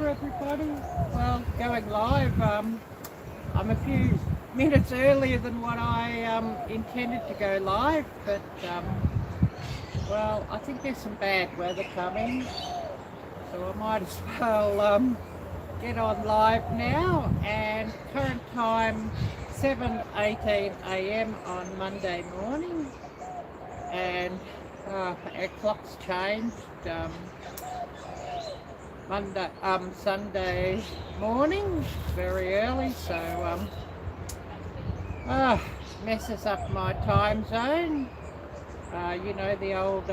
everybody. Well, going live. I'm a few minutes earlier than what I intended to go live, but well, I think there's some bad weather coming, so I might as well get on live now. And current time 7:18 a.m. on Monday morning, and our clock's changed. Sunday morning, very early, so messes up my time zone. You know, the old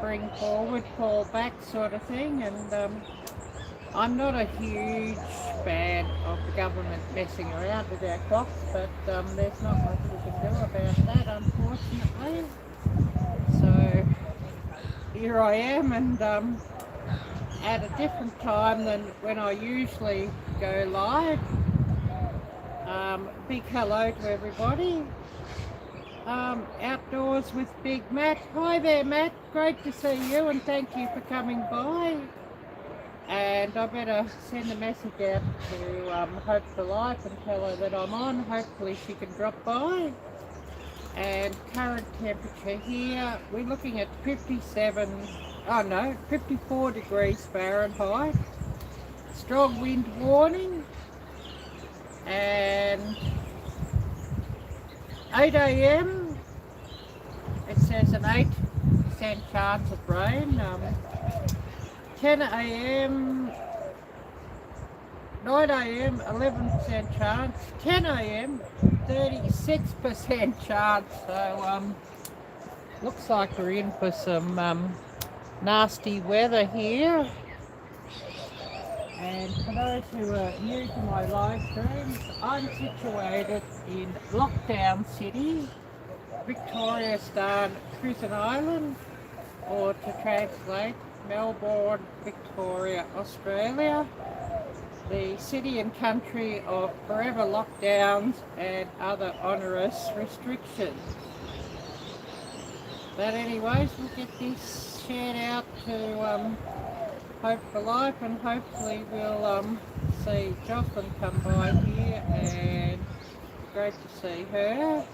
bring forward, fall back sort of thing, and I'm not a huge fan of the government messing around with our clocks, but there's not much we can do about that, unfortunately. So here I am, and at a different time than when I usually go live. Big hello to everybody. Outdoors with Big Matt. Hi there, Matt. Great to see you, and thank you for coming by. And I better send a message out to Hope for Life and tell her that I'm on. Hopefully she can drop by. And current temperature here, we're looking at 54 degrees Fahrenheit. Strong wind warning. And 8 a.m. it says an 8% chance of rain. 10 a.m. 9 a.m. 11% chance. 10 a.m. 36% chance. So looks like we're in for some nasty weather here. And for those who are new to my live streams, I'm situated in Lockdown City, Victoria Star, Prison Island, or to translate, Melbourne, Victoria, Australia, the city and country of forever lockdowns and other onerous restrictions. But anyways, we'll get this shared out to Hope for Life, and hopefully we'll see Jocelyn come by here, and great to see her.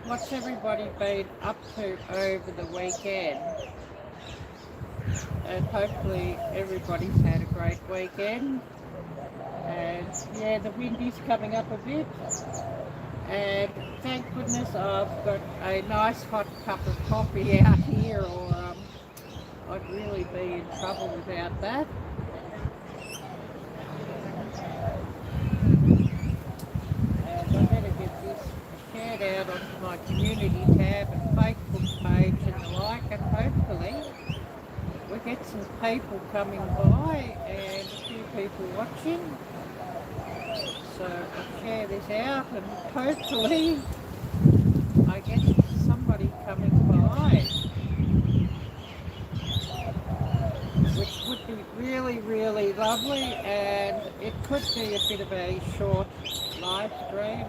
What's everybody been up to over the weekend? And hopefully everybody's had a great weekend. And yeah, the wind is coming up a bit, and thank goodness I've got a nice hot cup of coffee out here, or I'd really be in trouble without that. And I better get this shared out onto my community tab and Facebook page and the like, and hopefully we'll get some people coming by and a few people watching. So I'll share this out, and hopefully I get somebody coming by, which would be really, really lovely. And it could be a bit of a short live stream,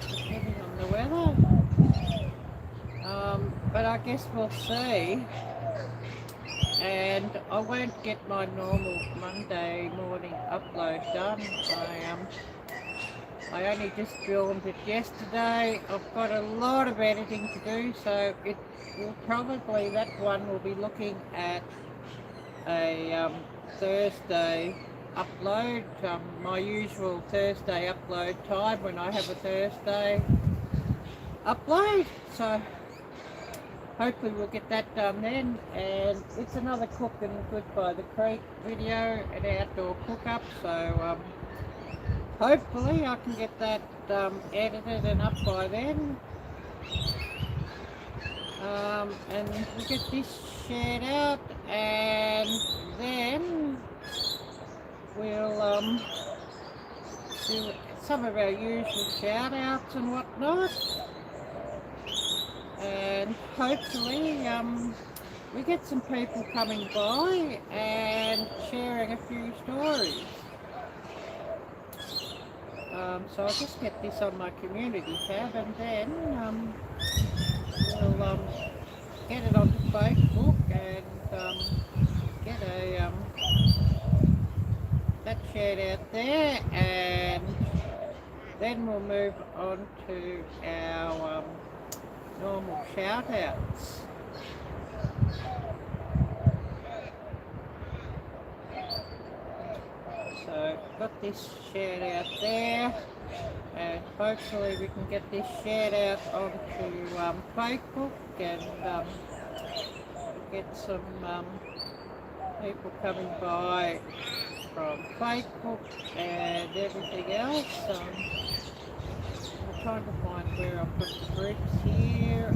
depending on the weather. But I guess we'll see. And I won't get my normal Monday morning upload done. I only just filmed it yesterday. I've got a lot of editing to do, so it will probably, that one will be looking at a Thursday upload, my usual Thursday upload time when I have a Thursday upload. So hopefully we'll get that done then. And it's another cooking good by the creek video, an outdoor cook up, so hopefully I can get that edited and up by then. And we'll get this shared out, and then we'll do some of our usual shout outs and whatnot. And hopefully we get some people coming by and sharing a few stories. So I'll just get this on my community tab, and then we'll get it onto Facebook and get a that shared out there, and then we'll move on to our normal shout outs. So got this shared out there, and hopefully we can get this shared out onto Facebook, and get some people coming by from Facebook and everything else. I'm trying to find where I'll put the groups here.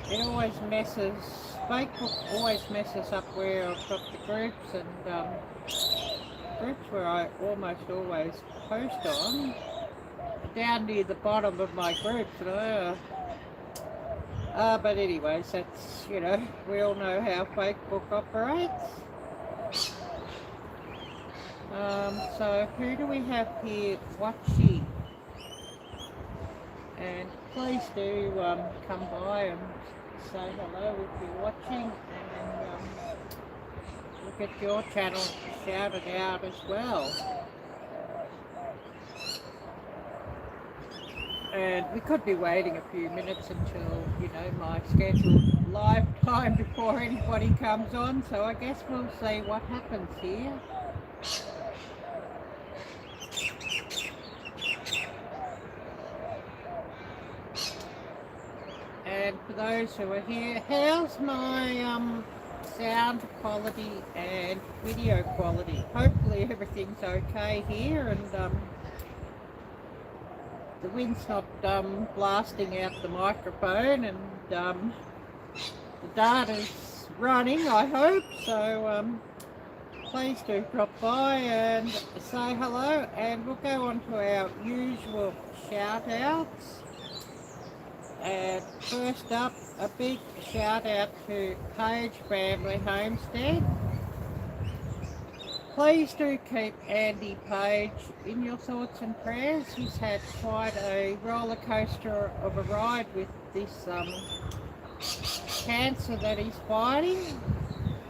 It always messes, Facebook always messes up where I've got the groups, and groups where I almost always post on down near the bottom of my groups. But anyways, that's, you know, we all know how Facebook operates. So who do we have here watching? And please do come by and say hello if you're watching, and we'll get your channel shouted out as well. And we could be waiting a few minutes until, you know, my scheduled live time before anybody comes on, so I guess we'll see what happens here. And for those who are here, how's my sound quality and video quality? Hopefully everything's okay here, and the wind's not blasting out the microphone, and the data's running, I hope. So please do drop by and say hello, and we'll go on to our usual shout outs. And first up, a big shout out to Page Family Homestead. Please do keep Andy Page in your thoughts and prayers. He's had quite a roller coaster of a ride with this cancer that he's fighting.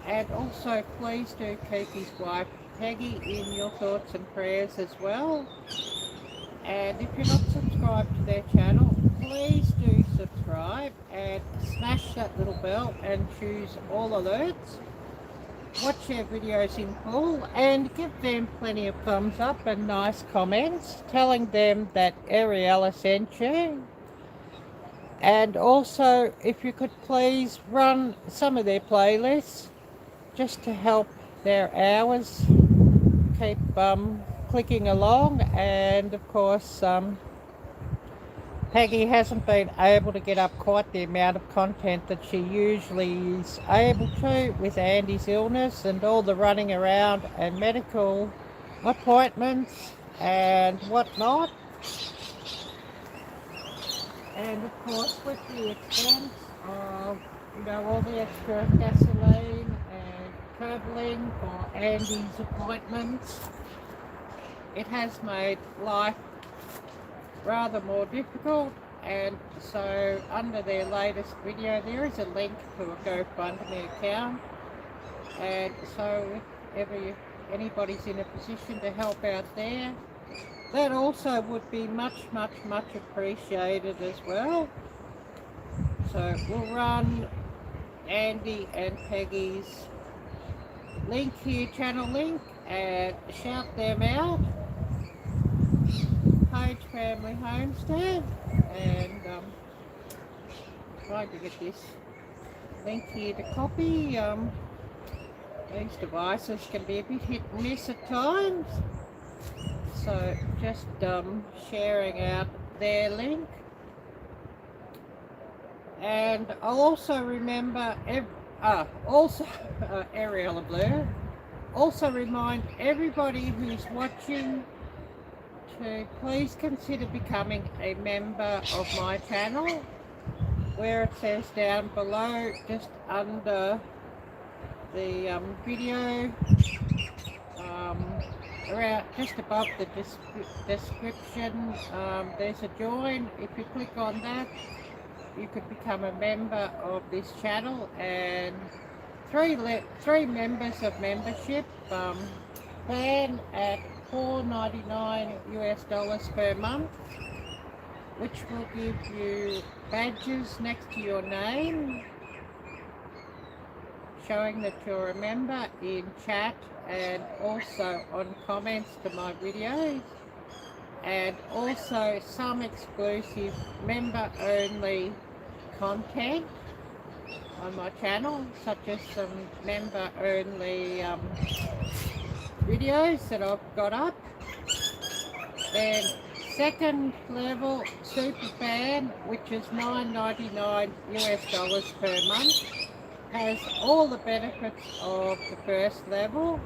And also please do keep his wife Peggy in your thoughts and prayers as well. And if you're not subscribed to their channel, please do subscribe and smash that little bell and choose all alerts. Watch their videos in full and give them plenty of thumbs up and nice comments telling them that Arielle sent you. And also, if you could please run some of their playlists just to help their hours keep clicking along. And of course, Peggy hasn't been able to get up quite the amount of content that she usually is able to with Andy's illness and all the running around and medical appointments and whatnot. And of course, with the expense of, you know, all the extra gasoline and travelling for Andy's appointments, it has made life rather more difficult. And so under their latest video there is a link to a GoFundMe account, and so if ever anybody's in a position to help out there, that also would be much appreciated as well. So we'll run Andy and Peggy's link here, channel link, and shout them out. Page Family Homestead, and trying to get this link here to copy. These devices can be a bit hit and miss at times, so just sharing out their link. And I'll also remember Arielle-Viking, also remind everybody who's watching to please consider becoming a member of my channel, where it says down below, just under the video, around just above the description, there's a join. If you click on that, you could become a member of this channel, and three members of membership plan at $4.99 US per month, which will give you badges next to your name showing that you're a member in chat, and also on comments to my videos, and also some exclusive member only content on my channel, such as some member only videos that I've got up. Then second level super fan, which is $9.99 US per month, has all the benefits of the first level,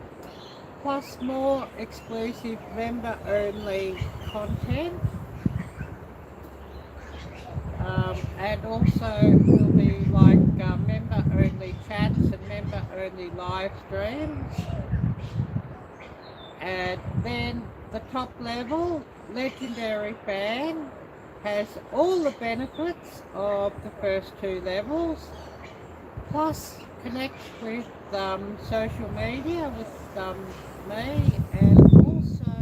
plus more exclusive member only content, and also will be like member only chats and member only live streams. And then the top level legendary fan has all the benefits of the first two levels, plus connect with social media with me, and also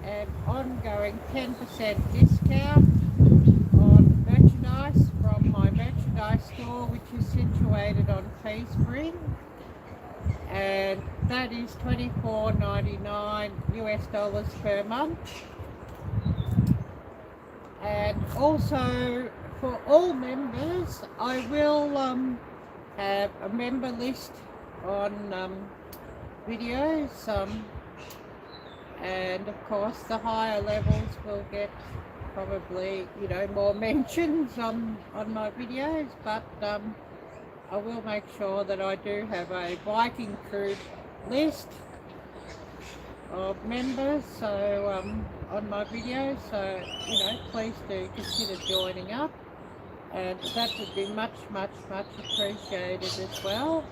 an ongoing 10% discount on merchandise from my merchandise store, which is situated on Teespring, and that is $24.99 US per month. And also for all members, I will have a member list on videos, and of course the higher levels will get probably, you know, more mentions on my videos, but I will make sure that I do have a Viking crew list of members, so on my videos, so you know, please do consider joining up, and that would be much appreciated as well.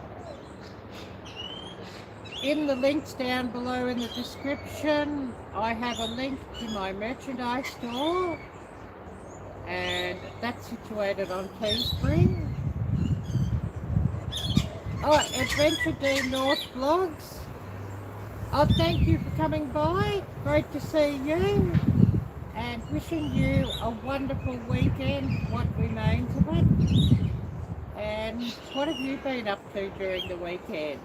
In the links down below in the description, I have a link to my merchandise store, and that's situated on Teespring. Oh, Adventure D North Vlogs. Oh, thank you for coming by. Great to see you, and wishing you a wonderful weekend, what remains of it. And what have you been up to during the weekend?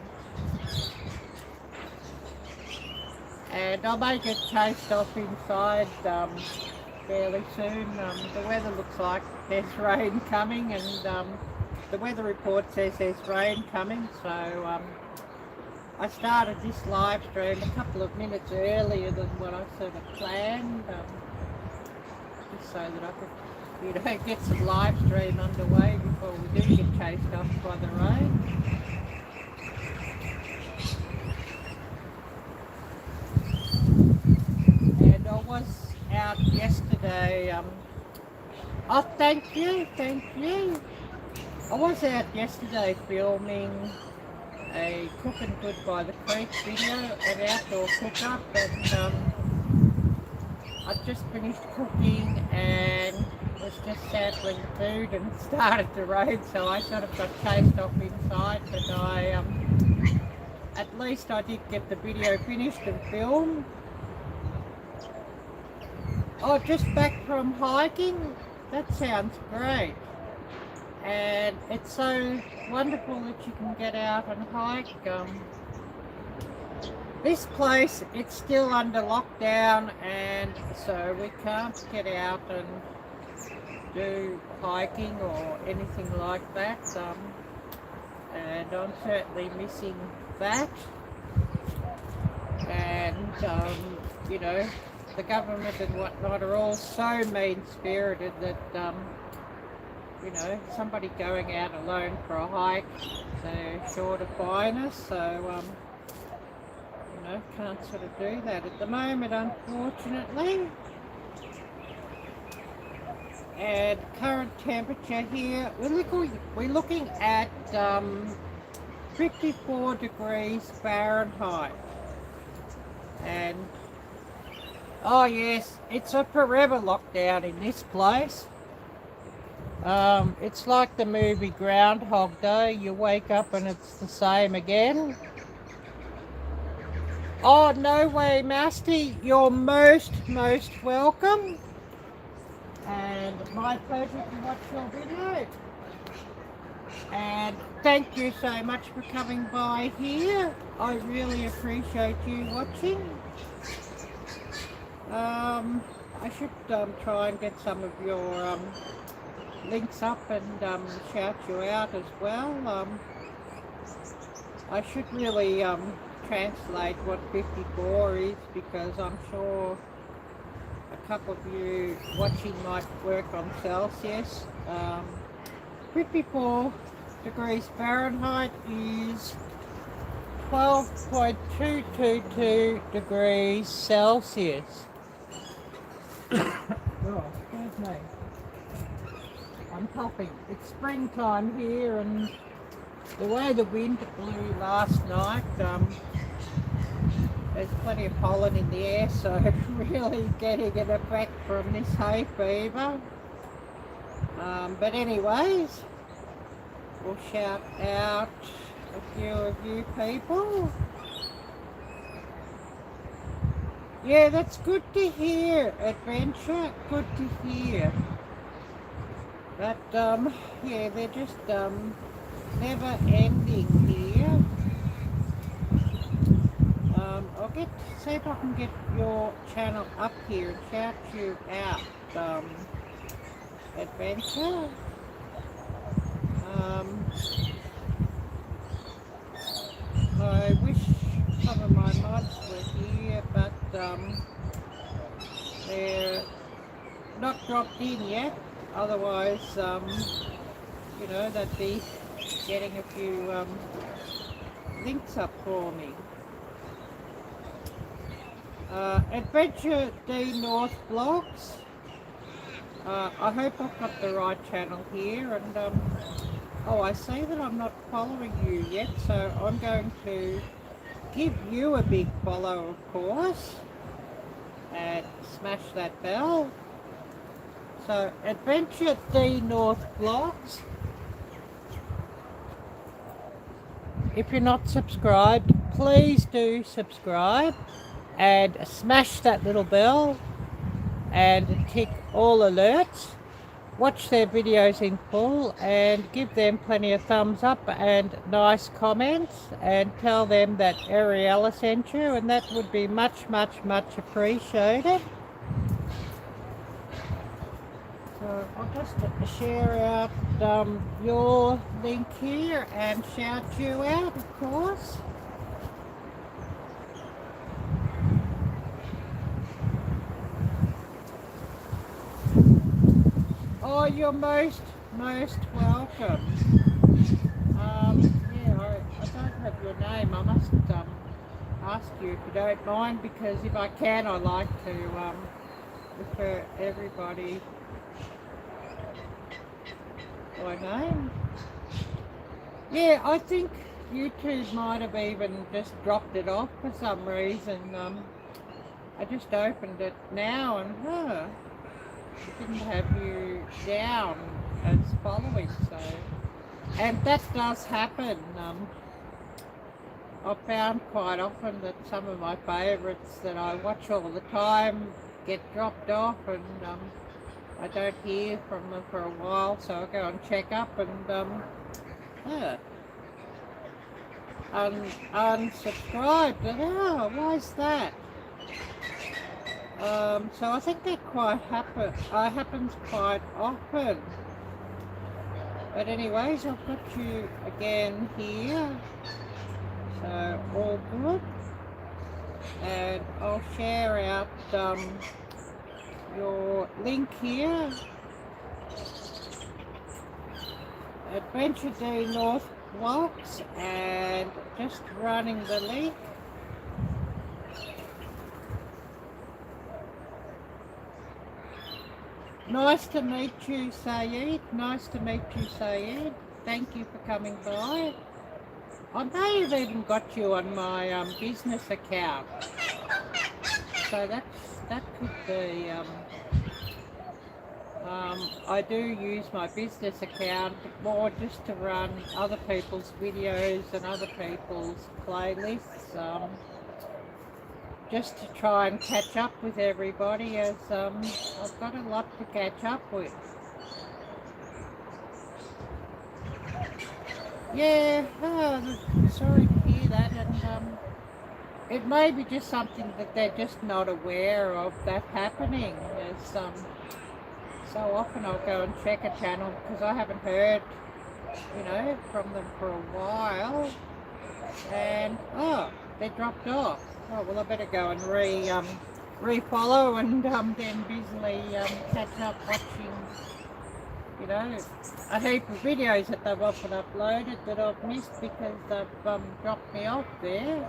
And I may get chased off inside fairly soon. The weather looks like there's rain coming, and the weather report says there's rain coming, so I started this live stream a couple of minutes earlier than what I sort of planned, just so that I could, you know, get some live stream underway before we do get chased off by the rain. And I was out yesterday. Oh, thank you. I was out yesterday filming a Cooking Good by the Creek video, an outdoor cook-up, and I just finished cooking and was just sampling the food, and it started to rain, so I sort of got chased off inside, but I at least I did get the video finished and filmed. Oh, just back from hiking? That sounds great. And it's so wonderful that you can get out and hike. This place, it's still under lockdown, and so we can't get out and do hiking or anything like that. And I'm certainly missing that. And, you know, the government and whatnot are all so mean-spirited that, you know, somebody going out alone for a hike, they're sure to fine us, so, you know, can't sort of do that at the moment, unfortunately. And current temperature here, we're looking at 54 degrees Fahrenheit. And oh yes, it's a forever lockdown in this place. It's like the movie Groundhog Day. You wake up and it's the same again. Oh, no way, Masty. You're most welcome. And my pleasure to watch your video. And thank you so much for coming by here. I really appreciate you watching. I should try and get some of your links up and shout you out as well. I should really translate what 54 is, because I'm sure a couple of you watching might work on Celsius. 54 degrees Fahrenheit is 12.222 degrees Celsius. Oh, excuse me. I'm coughing. It's springtime here, and the way the wind blew last night, there's plenty of pollen in the air, so really getting an effect from this hay fever. But anyways, we'll shout out a few of you people. Yeah, that's good to hear, Adventure. Good to hear. But yeah, they're just never ending here. I'll see if I can get your channel up here and shout you out, Adventure. I wish some of my mods were here, but they're not dropped in yet. Otherwise, you know, they'd be getting a few links up for me. Adventure D North Vlogs. I hope I've got the right channel here, and oh, I see that I'm not following you yet, so I'm going to give you a big follow, of course, and smash that bell. So, Adventure D North Vlogs. If you're not subscribed, please do subscribe and smash that little bell and tick all alerts. Watch their videos in full and give them plenty of thumbs up and nice comments, and tell them that Arielle sent you, and that would be much appreciated. So I'll just share out your link here and shout you out, of course. Oh, you're most welcome. Yeah, I don't have your name. I must ask you if you don't mind, because if I can, I like to refer everybody by name. Yeah, I think YouTube might have even just dropped it off for some reason. I just opened it now, and it didn't have you down as following, so, and that does happen. I've found quite often that some of my favourites that I watch all the time get dropped off, and I don't hear from them for a while, so I'll go and check up and unsubscribed. And why is that? So I think that happens quite often. But anyways, I've got you again here, so all good. And I'll share out your link here. Adventure D North Vlogs, and just running the link. Nice to meet you, Sayed. Nice to meet you, Sayed. Thank you for coming by. I may have even got you on my business account, so that could be I do use my business account more just to run other people's videos and other people's playlists, just to try and catch up with everybody, as I've got a lot to catch up with. Yeah, sorry to hear that, and it may be just something that they're just not aware of that happening. As so often I'll go and check a channel because I haven't heard, from them for a while, and they dropped off. Oh well, I better go and re-follow and then busily catch up watching, a heap of videos that they've often uploaded that I've missed because they've dropped me off there.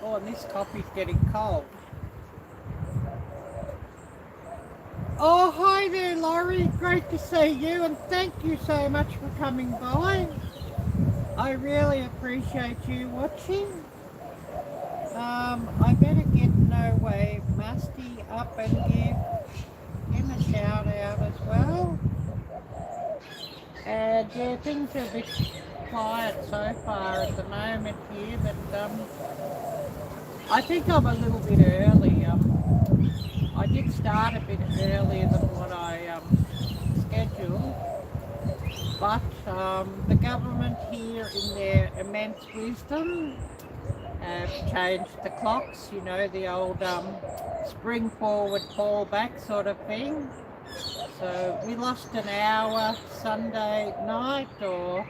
Oh, and this coffee's getting cold. Oh, hi there, Laurie. Great to see you, and thank you so much for coming by. I really appreciate you watching. I better get No Way Musty up and give him a shout out as well. And yeah, things are a bit quiet so far at the moment here, but I think I'm a little bit early. I did start a bit earlier than what I scheduled, but the government here, in their immense wisdom, have changed the clocks, the old spring forward, fall back sort of thing. So we lost an hour Sunday night, or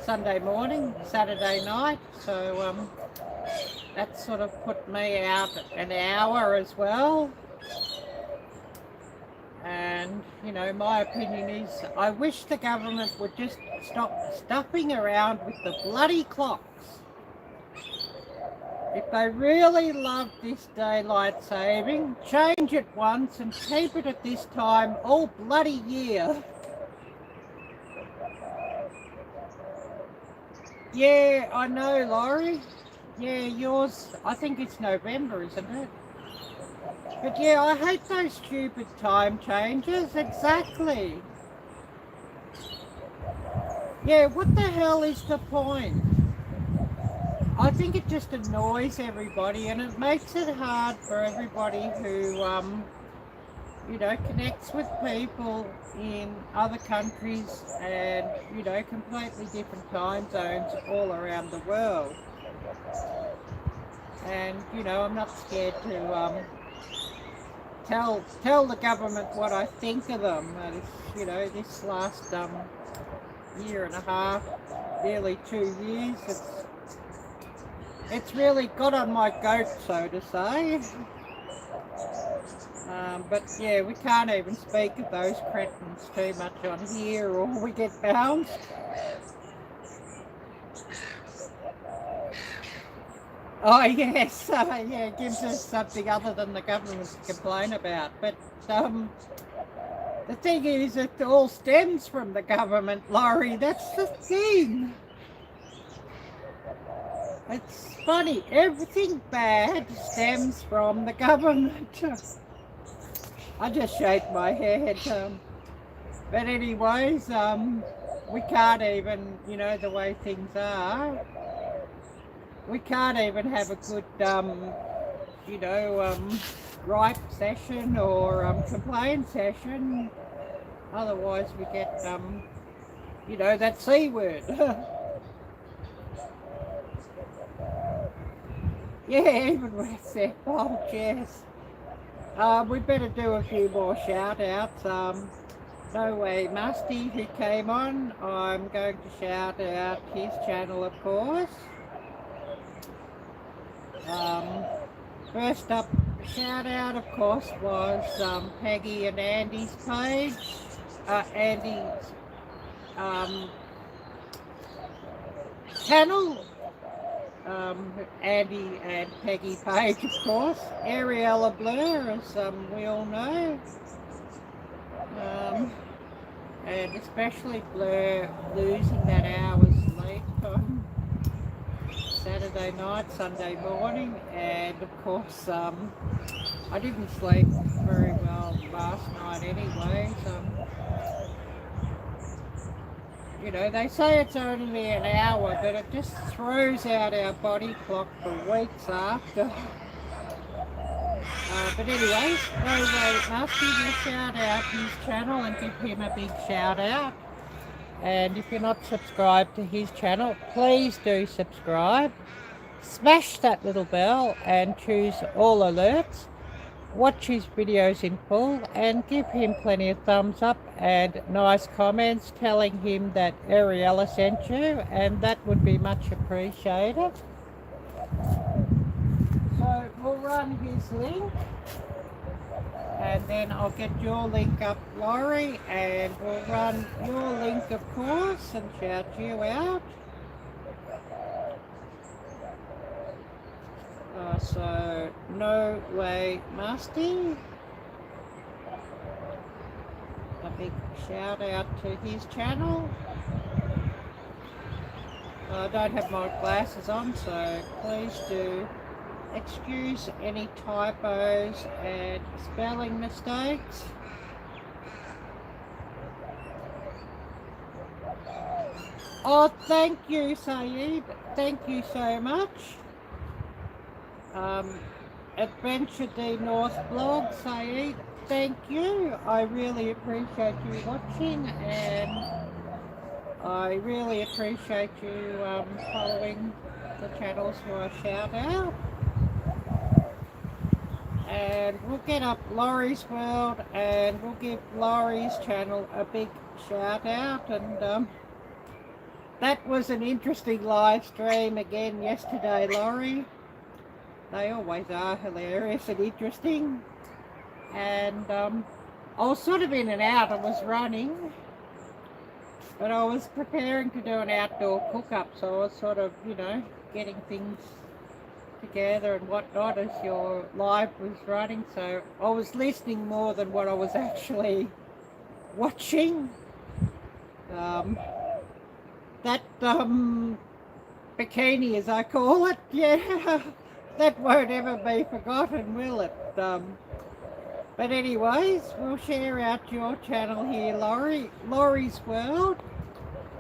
Sunday morning, Saturday night, so that sort of put me out an hour as well. And my opinion is, I wish the government would just stop stuffing around with the bloody clocks. If they really love this daylight saving, change it once and keep it at this time all bloody year. Yeah, I know, Laurie. Yeah, yours, I think it's November, isn't it? But yeah, I hate those stupid time changes, exactly. Yeah, what the hell is the point? I think it just annoys everybody, and it makes it hard for everybody who, connects with people in other countries and, completely different time zones all around the world. And, I'm not scared to tell the government what I think of them. This last year and a half, nearly 2 years, it's really got on my goat, so to say. But yeah, we can't even speak of those cretins too much on here, or we get bounced. Oh yes, yeah, it gives us something other than the government to complain about. But the thing is, it all stems from the government, Laurie. That's the thing. It's funny, everything bad stems from the government. I just shake my head. But anyways, we can't even, the way things are, we can't even have a good, gripe session or complaint session. Otherwise we get, that C word. Yeah, even when it's their fault, yes. We better do a few more shout outs. No Way Musty, who came on, I'm going to shout out his channel, of course. First up, shout out, of course, was Peggy and Andy's page. Andy's channel. Andy and Peggy page, of course. Arielle-Viking, as we all know. And especially Blur losing that hour's sleep. Saturday night, Sunday morning, and of course I didn't sleep very well last night anyway. You know, they say it's only an hour, but it just throws out our body clock for weeks after. But anyways, Musty will shout out his channel and give him a big shout out. And if you're not subscribed to his channel, please do subscribe. Smash that little bell and choose all alerts. Watch his videos in full and give him plenty of thumbs up and nice comments telling him that Ariella sent you, and that would be much appreciated. So we'll run his link and then I'll get your link up, Laurie, and we'll run your link of course and shout you out. So No Way Musty, a big shout out to his channel. I don't have my glasses on, so please do excuse any typos and spelling mistakes. Oh, thank you, Saeed. Thank you so much. Adventure D North blog, Saeed, thank you. I really appreciate you watching, and I really appreciate you following the channels for a shout out. And we'll get up Laurie's World and we'll give Laurie's channel a big shout out. And that was an interesting live stream again yesterday, Laurie. They always are hilarious and interesting. And I was sort of in and out. I was running, but I was preparing to do an outdoor cook-up, so I was sort of, you know, getting things together and whatnot as your live was running. So I was listening more than what I was actually watching. That bikini, as I call it, yeah. That won't ever be forgotten, will it? But anyways, we'll share out your channel here, Laurie. Laurie's World.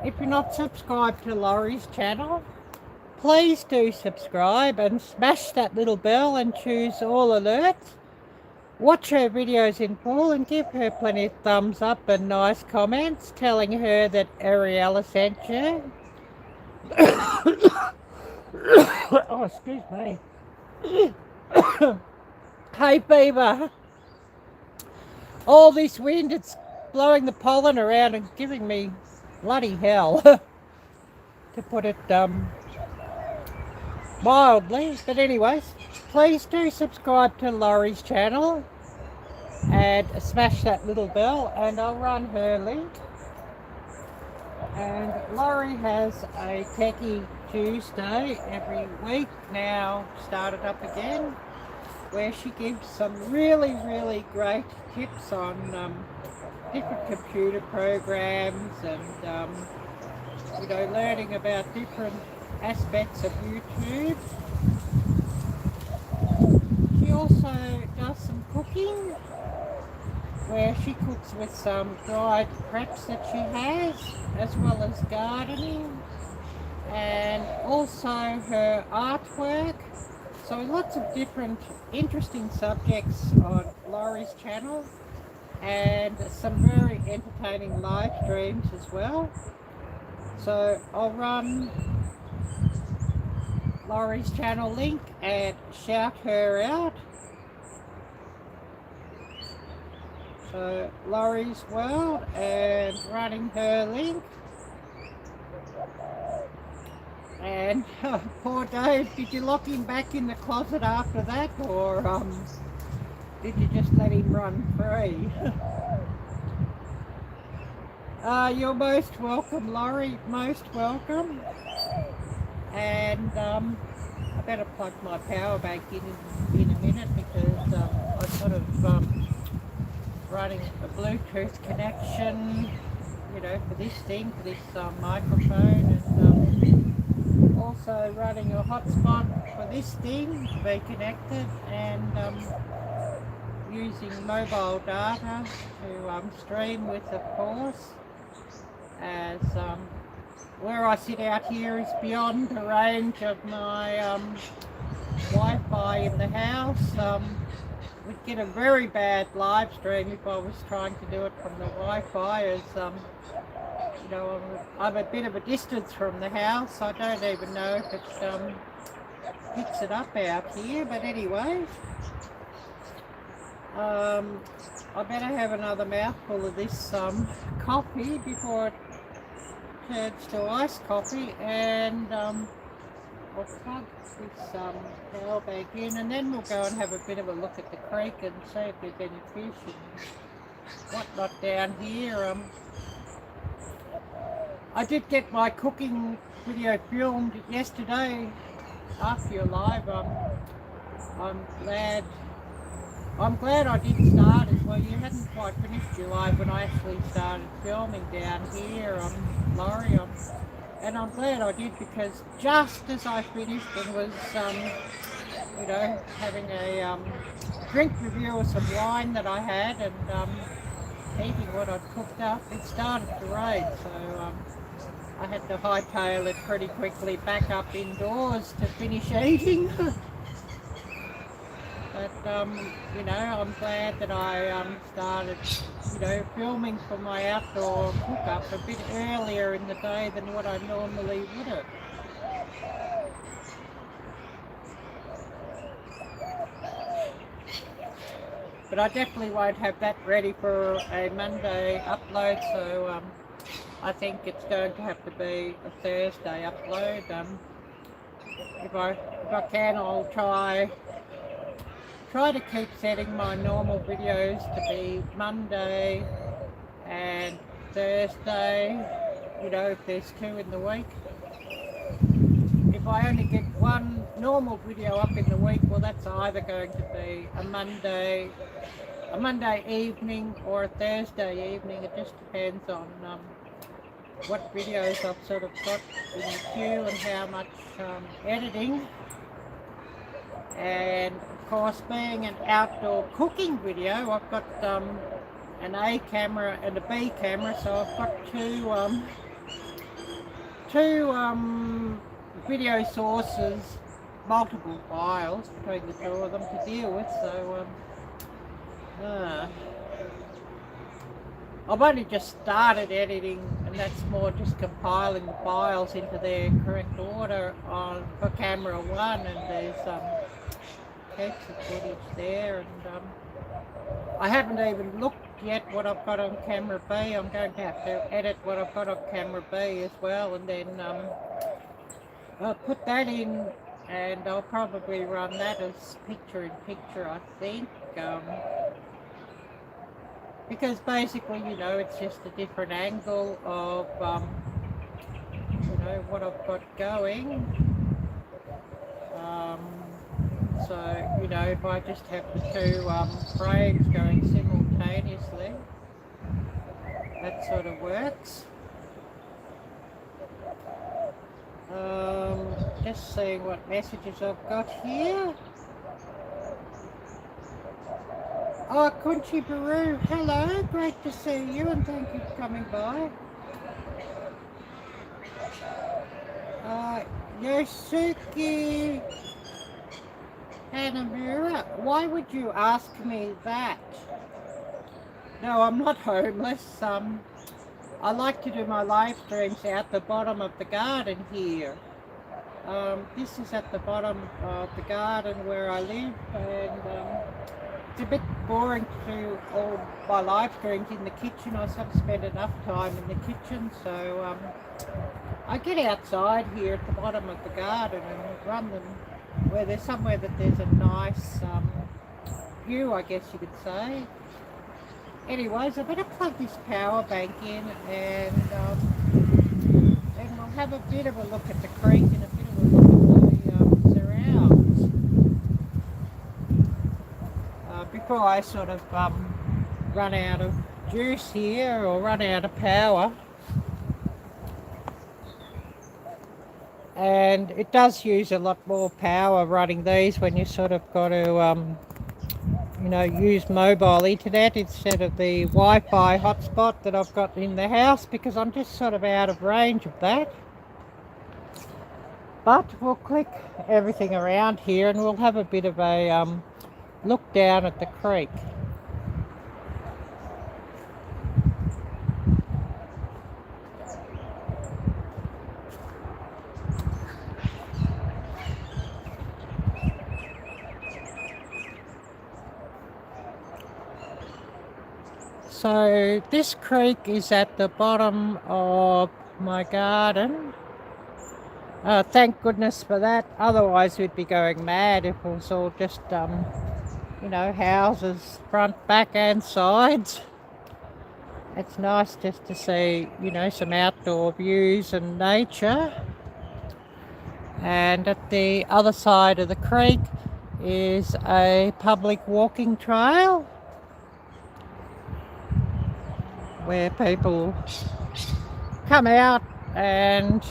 If you're not subscribed to Laurie's channel, please do subscribe and smash that little bell and choose all alerts. Watch her videos in full and give her plenty of thumbs up and nice comments telling her that Ariella sent you. Oh, excuse me. Hay fever. All this wind, it's blowing the pollen around and giving me bloody hell, to put it mildly. But anyways, please do subscribe to Laurie's channel and smash that little bell, and I'll run her link. And Laurie has a Techie Tuesday every week now, started up again, where she gives some really, really great tips on different computer programs and, you know, learning about different aspects of YouTube. She also does some cooking, where she cooks with some dried preps that she has, as well as gardening, and also her artwork. So lots of different interesting subjects on Laurie's channel, and some very entertaining live streams as well. So I'll run Laurie's channel link and shout her out. So Laurie's World and running her link. And poor Dave, did you lock him back in the closet after that, or did you just let him run free? You're most welcome, Laurie, most welcome. And I better plug my power bank in a minute, because I sort of running a Bluetooth connection, you know, for this thing, for this microphone, and also running a hotspot for this thing to be connected, and using mobile data to stream with, of course, as where I sit out here is beyond the range of my Wi-Fi in the house. Would get a very bad live stream if I was trying to do it from the Wi-Fi, as you know, I'm a bit of a distance from the house. I don't even know if it picks it up out here, but anyway, I better have another mouthful of this coffee before it turns to iced coffee, and I'll plug this power bank in, and then we'll go and have a bit of a look at the creek and see if there's any fish and whatnot down here. I did get my cooking video filmed yesterday after your live. I'm glad I did start as well. You hadn't quite finished your live when I actually started filming down here on Laurie, and I'm glad I did, because just as I finished and was, you know, having a drink review of some wine that I had, and eating what I'd cooked up, it started to rain, so I had to hightail it pretty quickly back up indoors to finish eating. But, you know, I'm glad that I started, you know, filming for my outdoor cook-up a bit earlier in the day than what I normally would have. But I definitely won't have that ready for a Monday upload, so I think it's going to have to be a Thursday upload. If I can, I'll try to keep setting my normal videos to be Monday and Thursday, you know, if there's 2 in the week. If I only get one normal video up in the week, well, that's either going to be a Monday evening or a Thursday evening. It just depends on what videos I've sort of got in the queue and how much editing. And of course, being an outdoor cooking video, I've got an A camera and a B camera, so I've got two video sources, multiple files between the 2 of them to deal with. So I've only just started editing, and that's more just compiling the files into their correct order for camera 1, and there's heaps of footage there, and I haven't even looked yet what I've got on camera B. I'm going to have to edit what I've got on camera B as well, and then I'll put that in, and I'll probably run that as picture-in-picture, I think. Because basically, you know, it's just a different angle of, you know, what I've got going. So, you know, if I just have the 2 frames going simultaneously, that sort of works. Just seeing what messages I've got here. Oh, Kunchi Baru, hello, great to see you, and thank you for coming by. Yosuke Hanamura, why would you ask me that? No, I'm not homeless. I like to do my live streams out the bottom of the garden here. This is at the bottom of the garden where I live, and it's a bit boring to do all my live streams in the kitchen. I sort of spend enough time in the kitchen, so I get outside here at the bottom of the garden and run them where there's somewhere that there's a nice view, I guess you could say. Anyways, I better plug this power bank in, and then we'll have a bit of a look at the creek and a bit of a look at the surrounds before I sort of run out of juice here or run out of power. and it does use a lot more power running these when you sort of got to use mobile internet instead of the Wi-Fi hotspot that I've got in the house, because I'm just sort of out of range of that. But we'll click everything around here and we'll have a bit of a look down at the creek. So this creek is at the bottom of my garden. Thank goodness for that, otherwise we'd be going mad if it was all just houses, front, back and sides. It's nice just to see some outdoor views and nature. And at the other side of the creek is a public walking trail where people come out and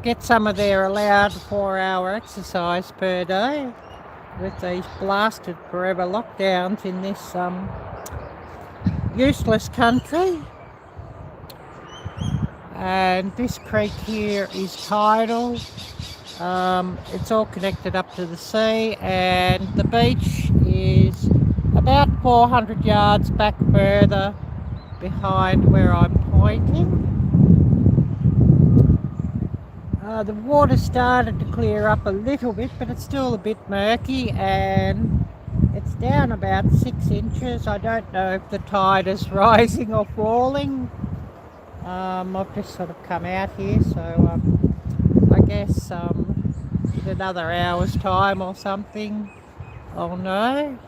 get some of their allowed 4-hour exercise per day with these blasted forever lockdowns in this useless country. And this creek here is tidal. It's all connected up to the sea, and the beach is about 400 yards back further behind where I'm pointing. The water started to clear up a little bit, but it's still a bit murky, and it's down about 6 inches. I don't know if the tide is rising or falling. I've just sort of come out here, so I guess in another hour's time or something I'll know.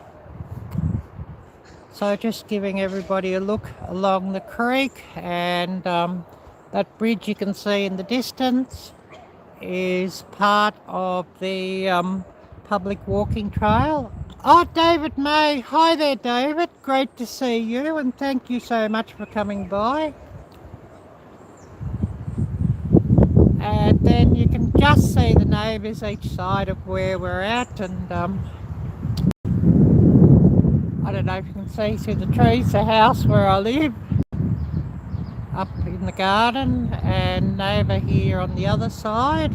So just giving everybody a look along the creek, and that bridge you can see in the distance is part of the public walking trail. Oh, David May. Hi there, David. Great to see you, and thank you so much for coming by. And then you can just see the neighbours each side of where we're at, and I don't know if you can see through the trees the house where I live up in the garden, and neighbour here on the other side.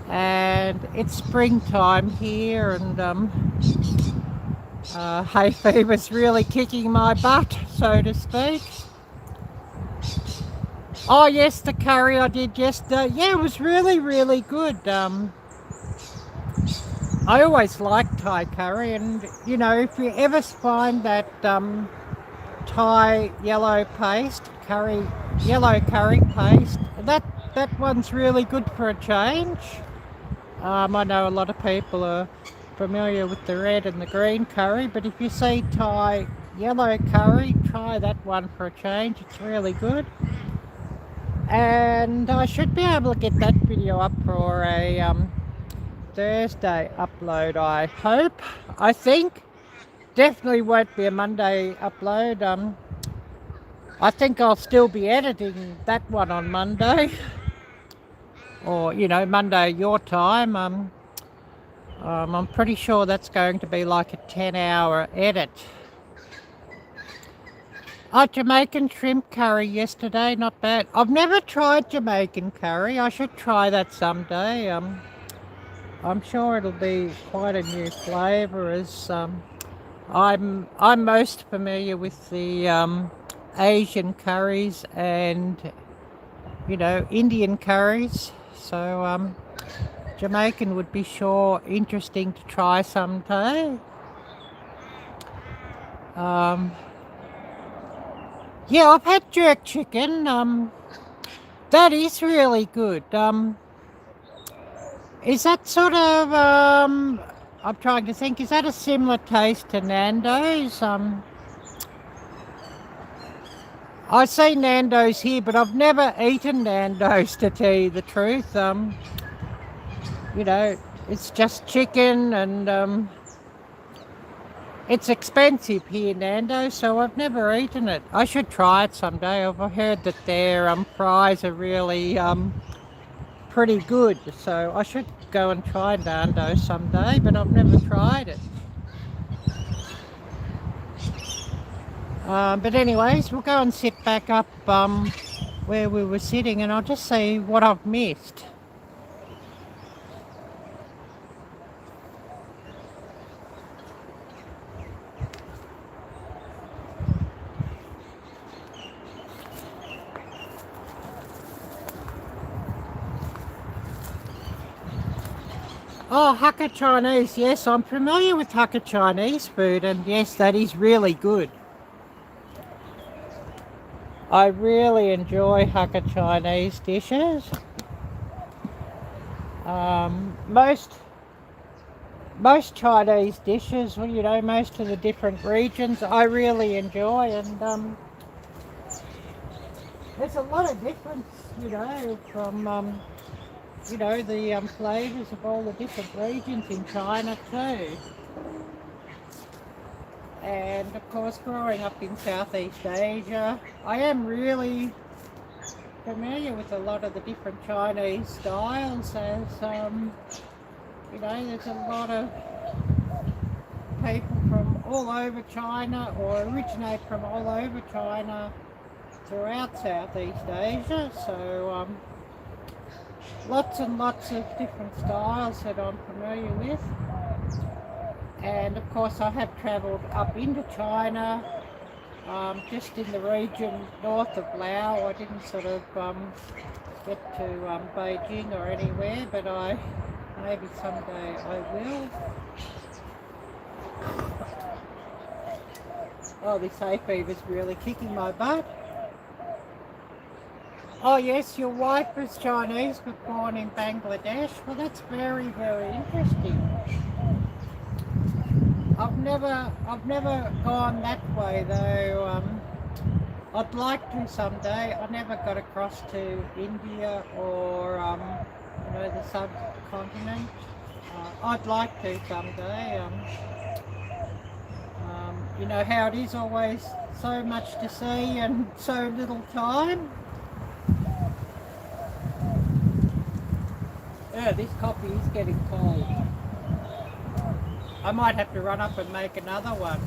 And it's springtime here, and hay fever's really kicking my butt, so to speak. Oh yes, the curry I did yesterday. Yeah, it was really, really good. I always like Thai curry, and if you ever find that Thai yellow curry paste, that one's really good for a change. I know a lot of people are familiar with the red and the green curry, but if you see Thai yellow curry, try that one for a change. It's really good. And I should be able to get that video up for a Thursday upload, I hope. I think. Definitely won't be a Monday upload. I think I'll still be editing that one on Monday. Or, Monday your time. I'm pretty sure that's going to be like a 10-hour edit. Oh, Jamaican shrimp curry yesterday, not bad. I've never tried Jamaican curry. I should try that someday. I'm sure it'll be quite a new flavour, as I'm most familiar with the Asian curries and Indian curries. So Jamaican would be sure interesting to try someday. Yeah, I've had jerk chicken. That is really good. Is that sort of, I'm trying to think, is that a similar taste to Nando's? I see Nando's here, but I've never eaten Nando's, to tell you the truth. It's just chicken and It's expensive here, Nando, so I've never eaten it. I should try it someday. I've heard that their fries are really pretty good, so I should go and try Nando someday, but I've never tried it. But anyways, we'll go and sit back up where we were sitting, and I'll just see what I've missed. Oh, Hakka Chinese. Yes, I'm familiar with Hakka Chinese food, and yes, that is really good. I really enjoy Hakka Chinese dishes. Most Chinese dishes, well, you know, most of the different regions, I really enjoy, and there's a lot of difference, you know, from you know, the flavours of all the different regions in China too. And of course, growing up in Southeast Asia, I am really familiar with a lot of the different Chinese styles, as you know, there's a lot of people from all over China, or originate from all over China throughout Southeast Asia, so lots and lots of different styles that I'm familiar with. And of course I have travelled up into China, just in the region north of Laos. I didn't sort of get to Beijing or anywhere, but maybe someday I will. Oh, this hay fever's really kicking my butt. Oh yes, your wife was Chinese but born in Bangladesh. Well, that's very, very interesting. I've never gone that way though. I'd like to someday. I never got across to India or you know, the subcontinent. I'd like to someday. You know how it is, always so much to see and so little time. Yeah, this coffee is getting cold. I might have to run up and make another one.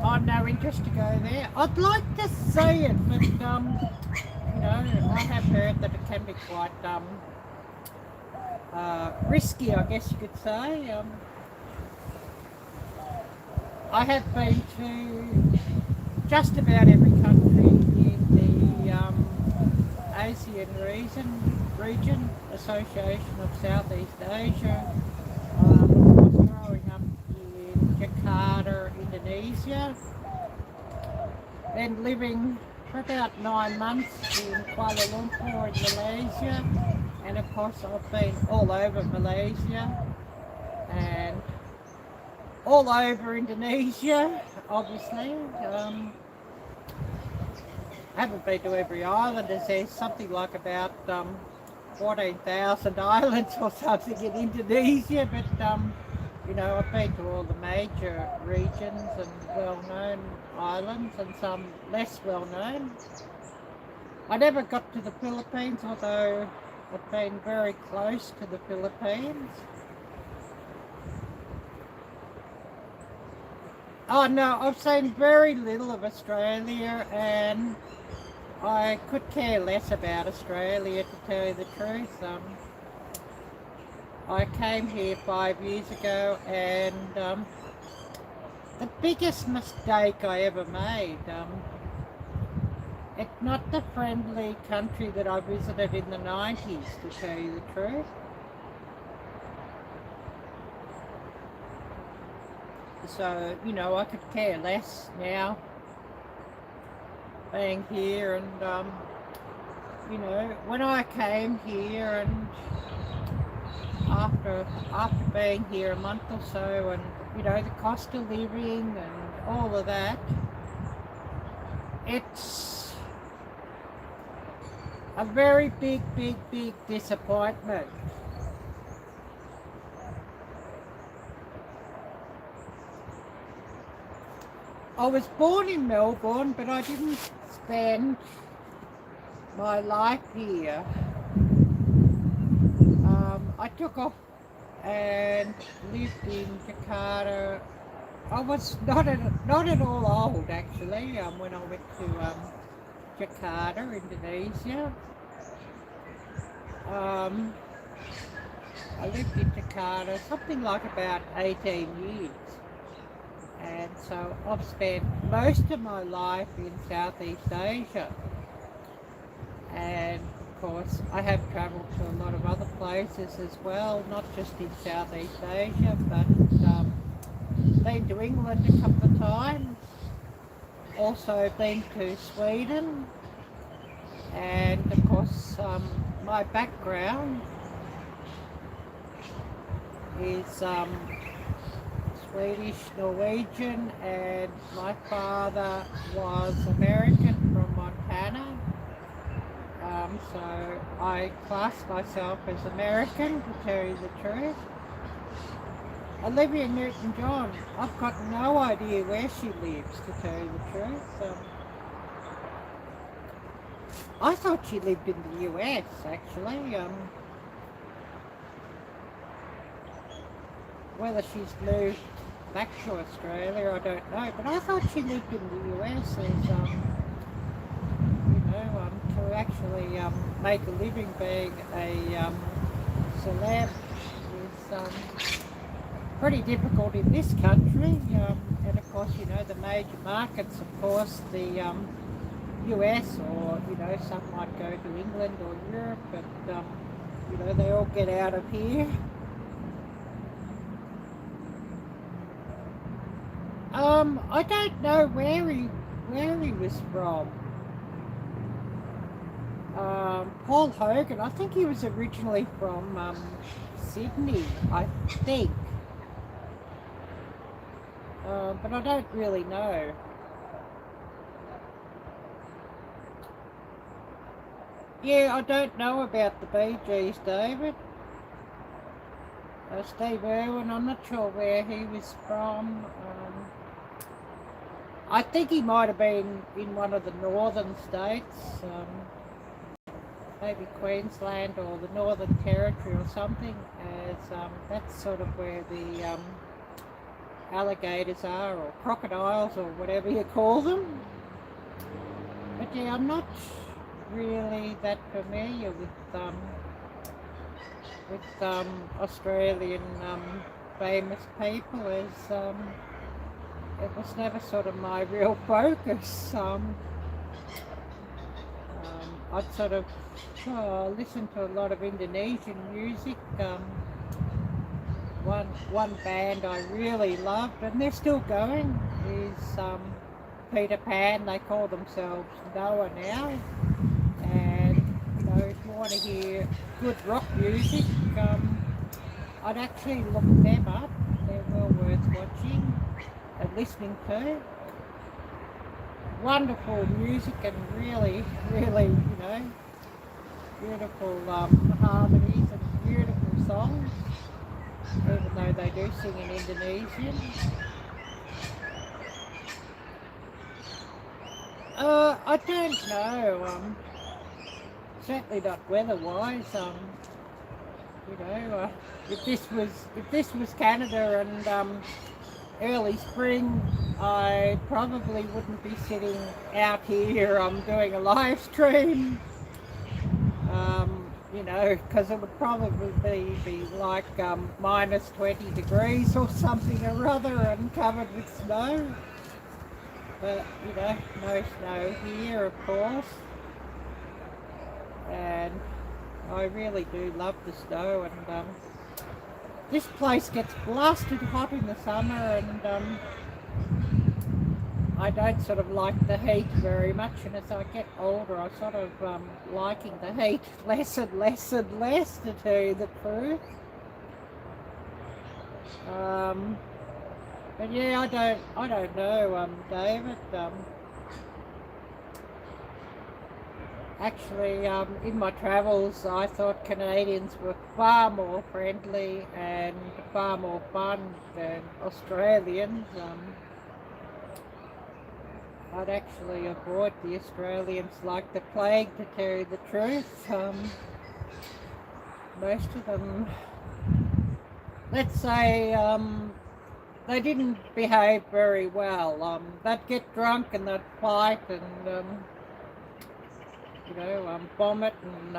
I'm no interest to go there. I'd like to see it, but you know, I have heard that it can be quite risky, I guess you could say. I have been to just about every country in the ASEAN region, Association of Southeast Asia. I was growing up in Jakarta, Indonesia, then living for about 9 months in Kuala Lumpur in Malaysia, and of course I've been all over Malaysia and all over Indonesia, obviously. I haven't been to every island, as there's something like about 14,000 islands or something in Indonesia, but you know, I've been to all the major regions and well-known islands and some less well-known. I never got to the Philippines, although I've been very close to the Philippines. Oh no, I've seen very little of Australia, and I could care less about Australia, to tell you the truth. I came here 5 years ago, and the biggest mistake I ever made, it's not the friendly country that I visited in the 90s, to tell you the truth. So, you know, I could care less now being here, and you know, when I came here, and after being here a month or so, and you know, the cost of living and all of that, it's a very big disappointment. I was born in Melbourne, but I didn't spend my life here. I took off and lived in Jakarta. I was not at all old actually when I went to Jakarta, Indonesia. I lived in Jakarta something like about 18 years. And so I've spent most of my life in Southeast Asia. And of course I have travelled to a lot of other places as well, not just in Southeast Asia, but been to England a couple of times. Also been to Sweden. And of course my background is Swedish, Norwegian, and my father was American from Montana. So I class myself as American, to tell you the truth. Olivia Newton-John, I've got no idea where she lives, to tell you the truth. I thought she lived in the US, actually. Whether she's moved back to Australia, I don't know. But I thought she lived in the US as, to actually make a living being a celeb is pretty difficult in this country. And of course, the major markets, of course, the US, or some might go to England or Europe, but they all get out of here. I don't know where he was from. Paul Hogan, I think he was originally from Sydney, I think, but I don't really know. Yeah, I don't know about the Bee Gees, David. Steve Irwin, I'm not sure where he was from. I think he might have been in one of the northern states, maybe Queensland or the Northern Territory or something, as that's sort of where the alligators are, or crocodiles, or whatever you call them. But yeah, I'm not really that familiar with Australian famous people, as it was never sort of my real focus. I'd sort of listen to a lot of Indonesian music. One band I really loved, and they're still going, is Peter Pan. They call themselves Noah now. And if you want to hear good rock music, I'd actually look them up. They're well worth watching and listening to. Wonderful music, and really, really, beautiful harmonies and beautiful songs, even though they do sing in Indonesian. I don't know. Certainly not weather-wise. If this was Canada and early spring, I probably wouldn't be sitting out here doing a live stream. Because it would probably be like minus 20 degrees or something or other, and covered with snow. But no snow here, of course. And I really do love the snow, and this place gets blasted hot in the summer, and I don't sort of like the heat very much, and as I get older I sort of liking the heat less and less and less, to tell you the truth. But yeah, I don't know, David. Actually, in my travels, I thought Canadians were far more friendly and far more fun than Australians. I'd actually avoid the Australians like the plague, to tell you the truth. Most of them, let's say, they didn't behave very well. They'd get drunk and they'd fight and, vomit and,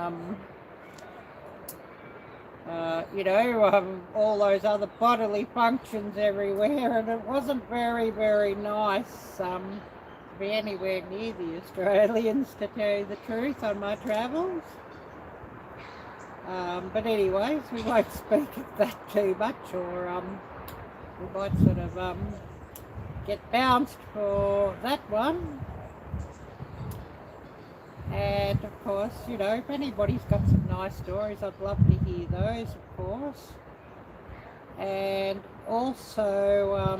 all those other bodily functions everywhere, and it wasn't very, very nice to be anywhere near the Australians, to tell you the truth, on my travels. But anyways, we won't speak of that too much, or we might sort of get bounced for that one. And of course, if anybody's got some nice stories, I'd love to hear those, of course. And also,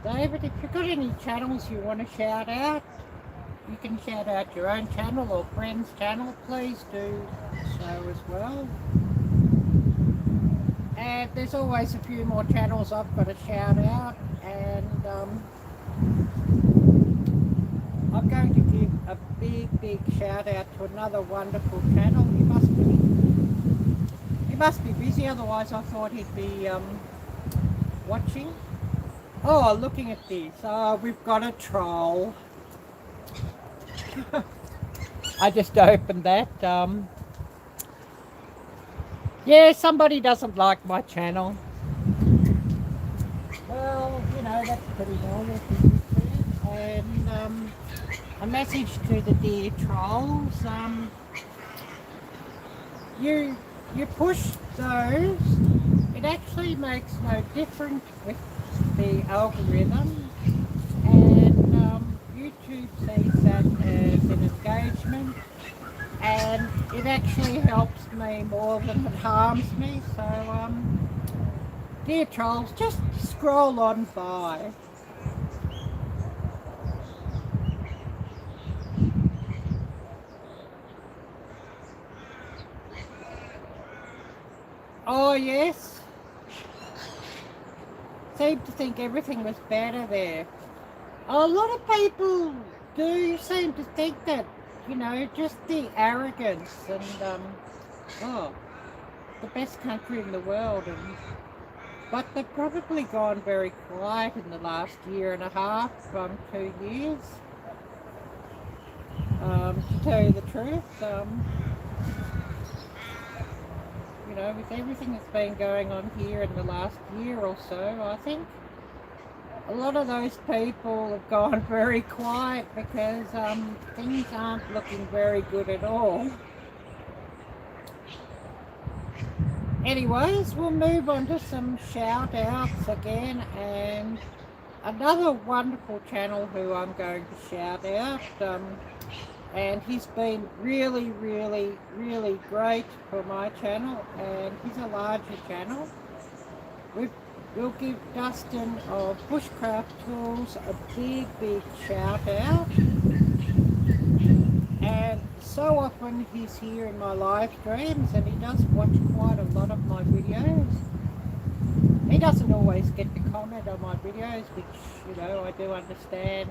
David, if you've got any channels you want to shout out, you can shout out your own channel or friend's channel, please do so as well. And there's always a few more channels I've got to shout out, and I'm going to give a big shout out to another wonderful channel. He must be busy, otherwise I thought he'd be watching. Oh, looking at this. Oh, we've got a troll. I just opened that. Yeah, somebody doesn't like my channel. Well, that's pretty normal. And a message to the dear trolls. You push those. It actually makes no difference with the algorithm, and YouTube sees that as an engagement, and it actually helps me more than it harms me. So dear trolls, just scroll on by. Oh yes, seemed to think everything was better there. A lot of people do seem to think that, just the arrogance and, the best country in the world. But they've probably gone very quiet in the last year and a half, 2 years, to tell you the truth. With everything that's been going on here in the last year or so, I think a lot of those people have gone very quiet because things aren't looking very good at all. Anyways, we'll move on to some shout outs again, and another wonderful channel who I'm going to shout out, and he's been really great for my channel, and he's a larger channel. We'll give Dustin of Bushcraft Tools a big shout out, and so often he's here in my live streams, and he does watch quite a lot of my videos. He doesn't always get to comment on my videos, which I do understand.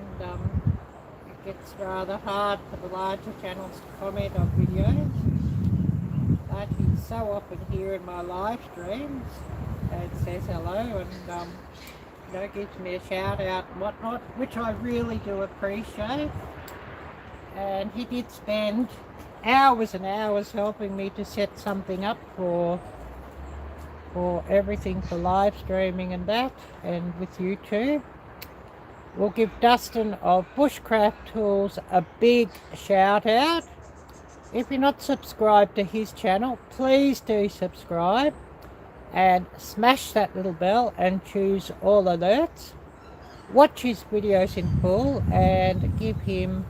It's rather hard for the larger channels to comment on videos, but he's so often here in my live streams and says hello and gives me a shout out and whatnot, which I really do appreciate. And he did spend hours and hours helping me to set something up for everything, for live streaming and that, and with YouTube. We'll give Dustin of Bushcraft Tools a big shout out. If you're not subscribed to his channel, please do subscribe and smash that little bell and choose all alerts. Watch his videos in full and give him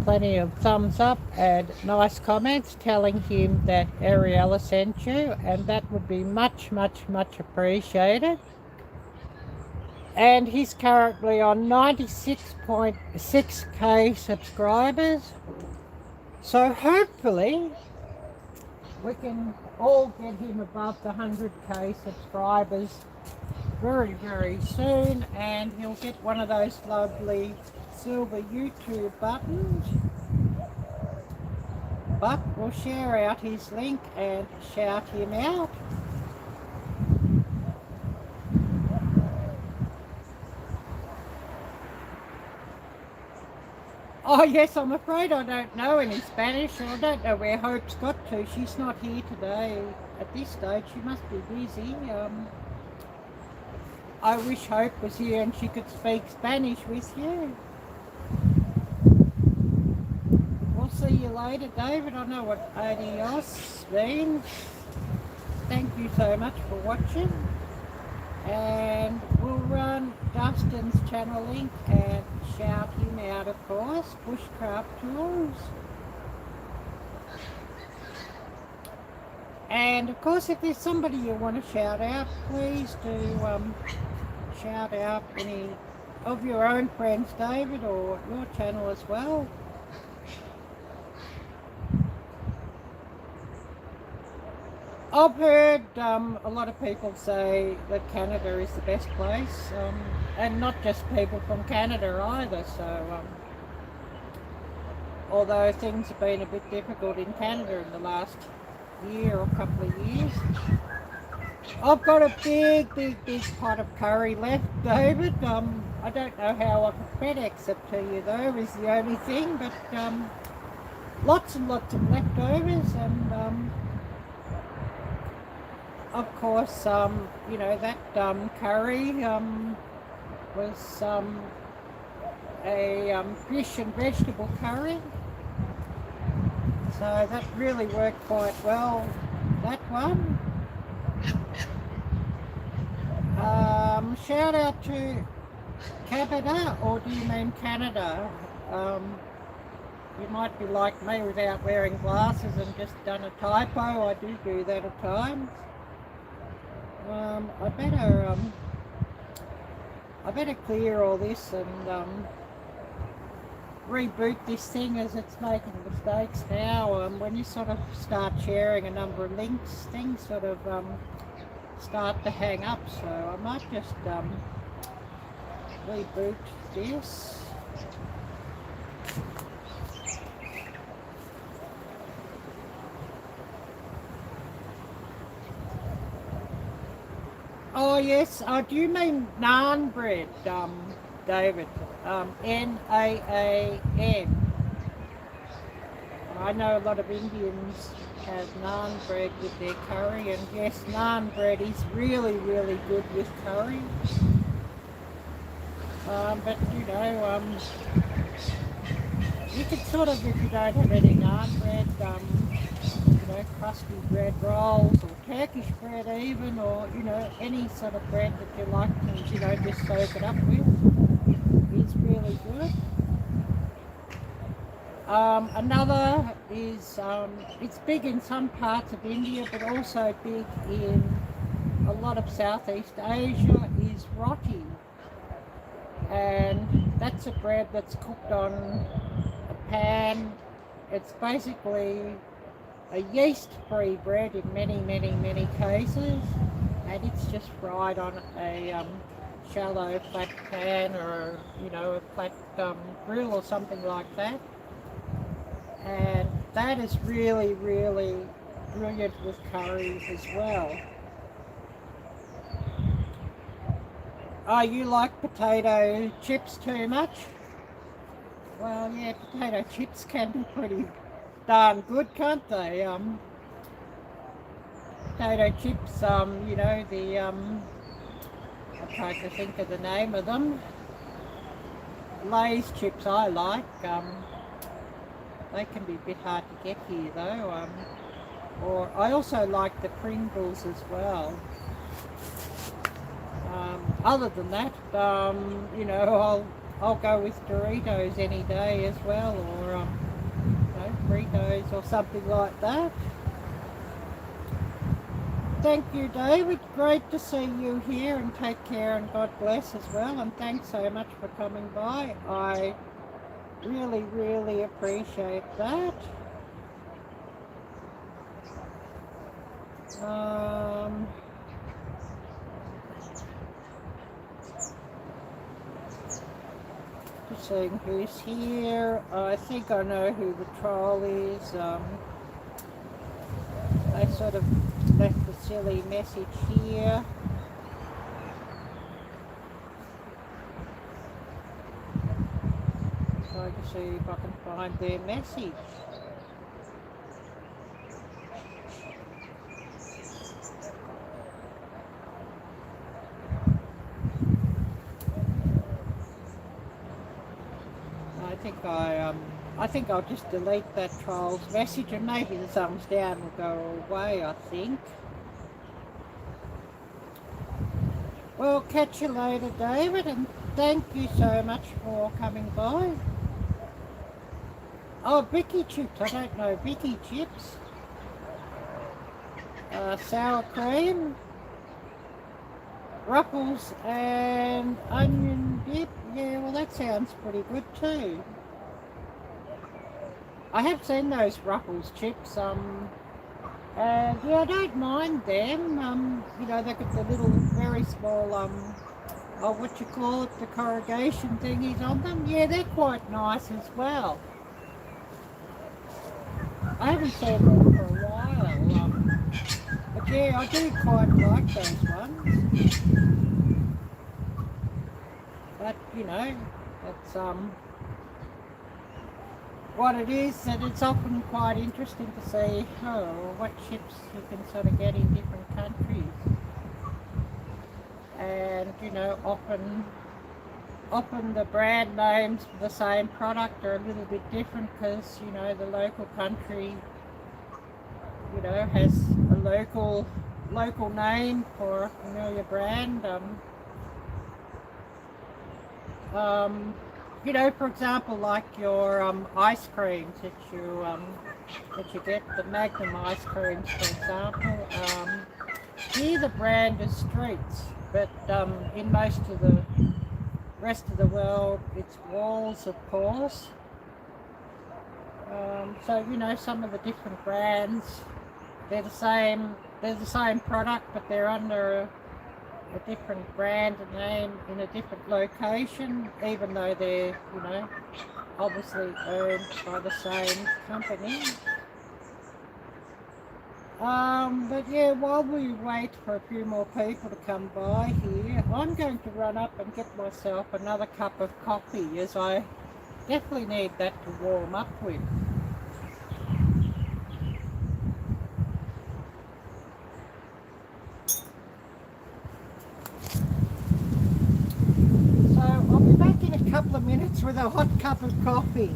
plenty of thumbs up and nice comments telling him that Ariella sent you, and that would be much appreciated. And he's currently on 96.6k subscribers, so hopefully we can all get him above the 100k subscribers very soon, and he'll get one of those lovely silver YouTube buttons. But we'll share out his link and shout him out. Oh yes, I'm afraid I don't know any Spanish, and I don't know where Hope's got to. She's not here today at this stage. She must be busy. I wish Hope was here and she could speak Spanish with you. We'll see you later, David. I know what adios means. Thank you so much for watching. And we'll run Dustin's channel link and shout him out, of course. Bushcraft Tools. And of course, if there's somebody you want to shout out, please do shout out any of your own friends, David, or your channel as well. I've heard a lot of people say that Canada is the best place, and not just people from Canada either, so although things have been a bit difficult in Canada in the last year or couple of years. I've got a big pot of curry left, David. I don't know how I can FedEx it to you though, is the only thing, but lots and lots of leftovers, and of course, you know, that curry was a fish and vegetable curry, so that really worked quite well, that one. Shout out to Canada, or do you mean Canada? You might be like me without wearing glasses and just done a typo. I do that at times. I better clear all this and reboot this thing, as it's making mistakes now. When you sort of start sharing a number of links, things sort of start to hang up, so I might just reboot this. Oh yes, do you mean naan bread, David? N-A-A-N. I know a lot of Indians have naan bread with their curry, and yes, naan bread is really good with curry. But you know, you can sort of, if you don't have any naan bread, you know, crusty bread rolls, or Turkish bread even, or you know, any sort of bread that you like to, you know, just soak it up with, is really good. Another is, it's big in some parts of India, but also big in a lot of Southeast Asia, is roti. And that's a bread that's cooked on a pan. It's basically a yeast-free bread in many cases, and it's just fried on a shallow flat pan, or you know, a flat grill or something like that. And that is really brilliant with curries as well. Oh, you like potato chips too much? Well, yeah, potato chips can be pretty darn good, can't they? Potato chips, you know, the I'm trying to think of the name of them. Lay's chips I like. They can be a bit hard to get here though. Or I also like the Pringles as well. Other than that, you know, I'll go with Doritos any day as well, or you know, Fritos or something like that. Thank you, David. Great to see you here, and take care, and God bless as well. And thanks so much for coming by. I really appreciate that. just seeing who's here. I think I know who the troll is. I sort of left a silly message here. Trying to see if I can find their message. I think I'll just delete that troll's message, and maybe the thumbs down will go away, I think. Well, catch you later, David, and thank you so much for coming by. Oh, Vicky chips. I don't know. Vicky chips. Sour cream. Ruffles and onion dip. Yeah, well, that sounds pretty good too. I have seen those Ruffles chips. And yeah, I don't mind them. You know, they got the little, very small, oh, what you call it, the corrugation thingies on them. Yeah, they're quite nice as well. I haven't seen them for a while. But yeah, I do quite like those ones. But, you know, that's, what it is, that it's often quite interesting to see what chips you can sort of get in different countries. And you know, often the brand names for the same product are a little bit different because, you know, the local country, you know, has a local name for a familiar brand. You know, for example, like your ice creams that you get, the Magnum ice creams, for example. Here the brand is Streets, but in most of the rest of the world it's Walls, of course. So you know, some of the different brands, they're the same product, but they're under a different brand name in a different location, even though they're, you know, obviously owned by the same company. But yeah, while we wait for a few more people to come by here, I'm going to run up and get myself another cup of coffee, as I definitely need that to warm up with. I'll be back in a couple of minutes with a hot cup of coffee.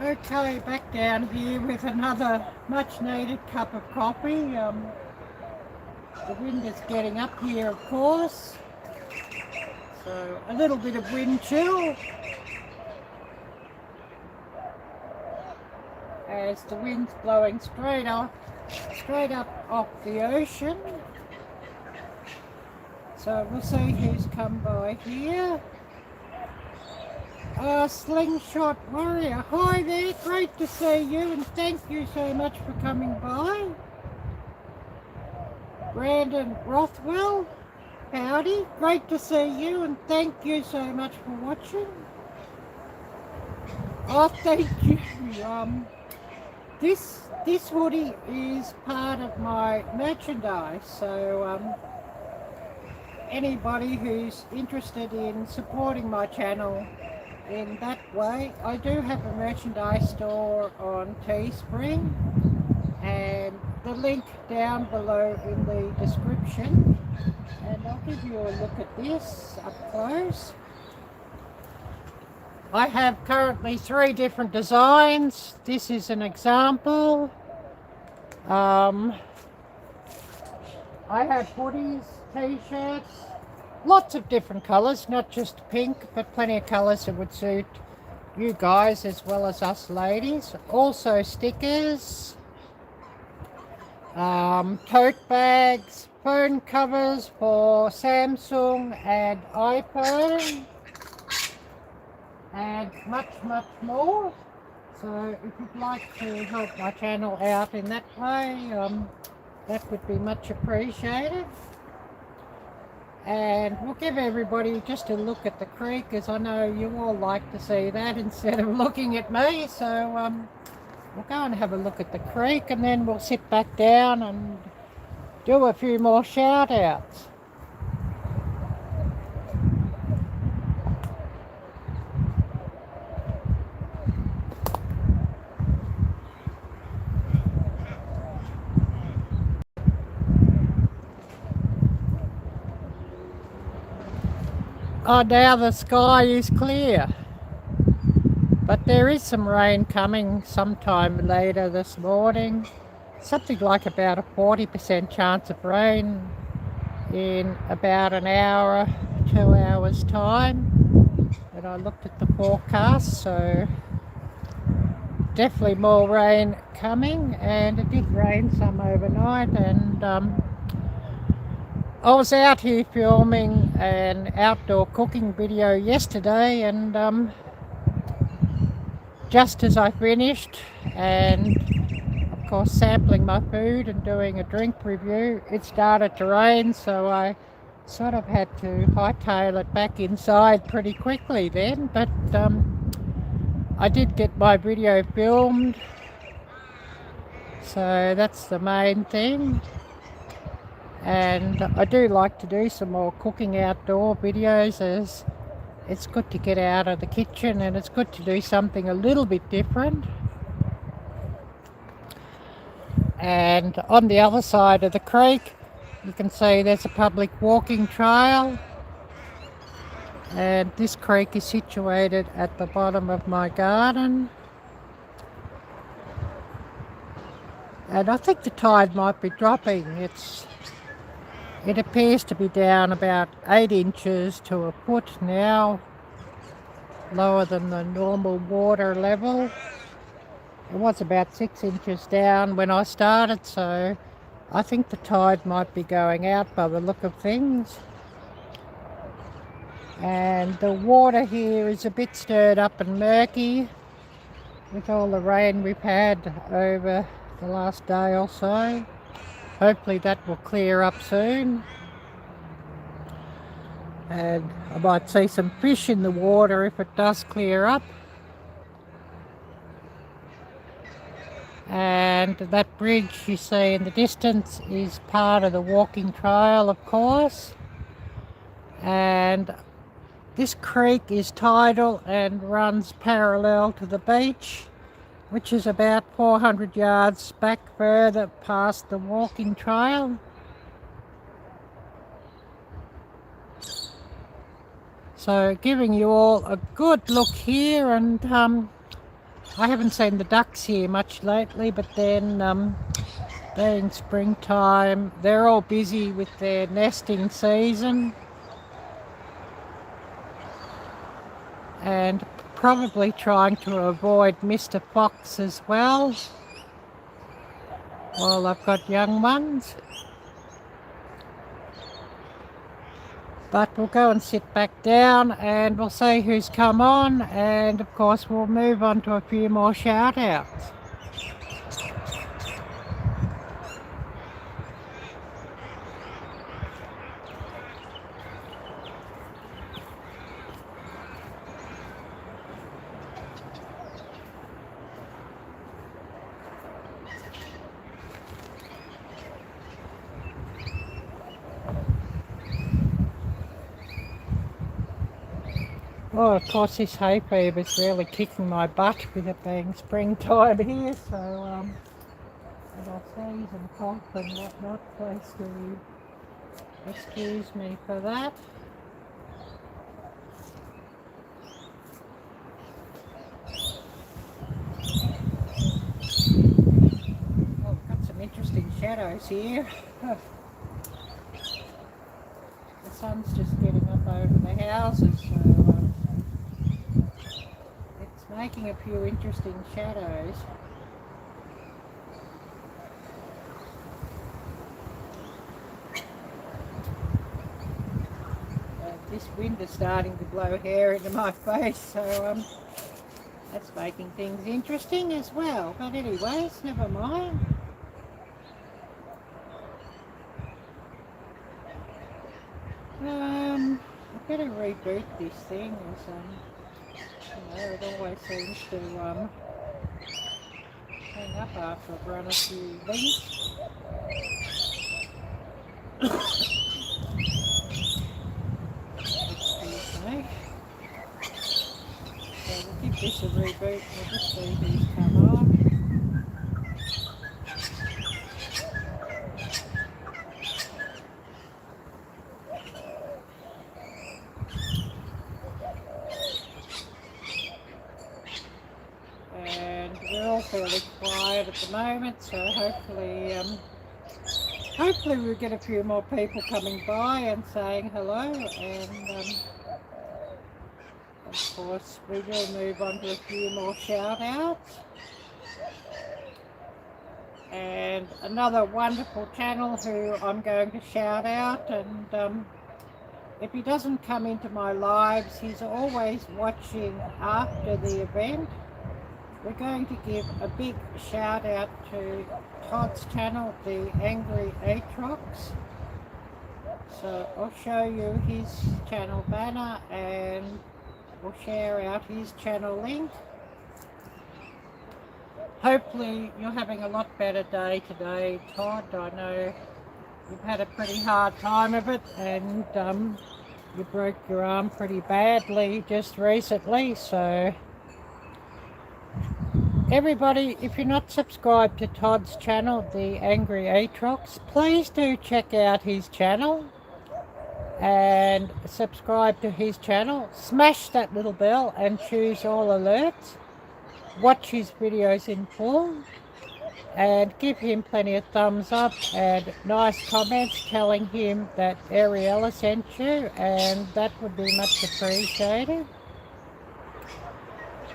Okay, back down here with another much needed cup of coffee. The wind is getting up here, of course, so a little bit of wind chill as the wind's blowing straight up off the ocean. So we'll see who's come by here. Slingshot Warrior, hi there, great to see you and thank you so much for coming by. Brandon Rothwell, howdy, great to see you and thank you so much for watching. Oh, thank you. This hoodie is part of my merchandise, so anybody who's interested in supporting my channel in that way, I do have a merchandise store on Teespring, and the link down below in the description, and I'll give you a look at this up close. I have currently 3 different designs. This is an example. I have hoodies, t-shirts, lots of different colours, not just pink, but plenty of colours that would suit you guys as well as us ladies. Also stickers, tote bags, phone covers for Samsung and iPhone, and much more. So if you'd like to help my channel out in that way, that would be much appreciated. And we'll give everybody just a look at the creek, as I know you all like to see that instead of looking at me. So we'll go and have a look at the creek, and then we'll sit back down and do a few more shout outs. Oh, now the sky is clear, but there is some rain coming sometime later this morning. Something like about a 40% chance of rain in about an hour, 2 hours time. And I looked at the forecast, so definitely more rain coming, and it did rain some overnight. And I was out here filming an outdoor cooking video yesterday, and just as I finished and of course sampling my food and doing a drink review, it started to rain, so I sort of had to hightail it back inside pretty quickly then. But I did get my video filmed, so that's the main thing. And I do like to do some more cooking outdoor videos, as it's good to get out of the kitchen and it's good to do something a little bit different. And on the other side of the creek, you can see there's a public walking trail, and this creek is situated at the bottom of my garden. And I think the tide might be dropping. It appears to be down about 8 inches to a foot now, lower than the normal water level. It was about 6 inches down when I started, so I think the tide might be going out by the look of things. And the water here is a bit stirred up and murky with all the rain we've had over the last day or so. Hopefully that will clear up soon, and I might see some fish in the water if it does clear up. And that bridge you see in the distance is part of the walking trail, of course. And this creek is tidal and runs parallel to the beach, which is about 400 yards back further past the walking trail. So giving you all a good look here, and I haven't seen the ducks here much lately, but then being springtime, they're all busy with their nesting season and probably trying to avoid Mr. Fox as well while I've got young ones. But we'll go and sit back down and we'll see who's come on, and of course we'll move on to a few more shout outs. Oh, of course this hay fever's really kicking my butt with it being springtime here, so and I'll sneeze and cough and whatnot. Please do excuse me for that. Oh, we've got some interesting shadows here. The sun's just getting up over the houses, so it's making a few interesting shadows. This wind is starting to blow hair into my face, so that's making things interesting as well. But anyways, never mind. I better reboot this thing, as it always seems to hang up after I've run a few links. Excuse me. So we'll give this a reboot. We'll just see who's come on. Fairly quiet at the moment, so hopefully we'll get a few more people coming by and saying hello, and of course we will move on to a few more shout outs. And another wonderful channel who I'm going to shout out, and if he doesn't come into my lives, he's always watching after the event. We're going to give a big shout out to Todd's channel, The Angry Atrox. So I'll show you his channel banner and we'll share out his channel link. Hopefully you're having a lot better day today, Todd. I know you've had a pretty hard time of it, and you broke your arm pretty badly just recently, so everybody, if you're not subscribed to Todd's channel, The Angry Atrox, please do check out his channel and subscribe to his channel. Smash that little bell and choose all alerts. Watch his videos in full and give him plenty of thumbs up and nice comments telling him that Arielle sent you, and that would be much appreciated.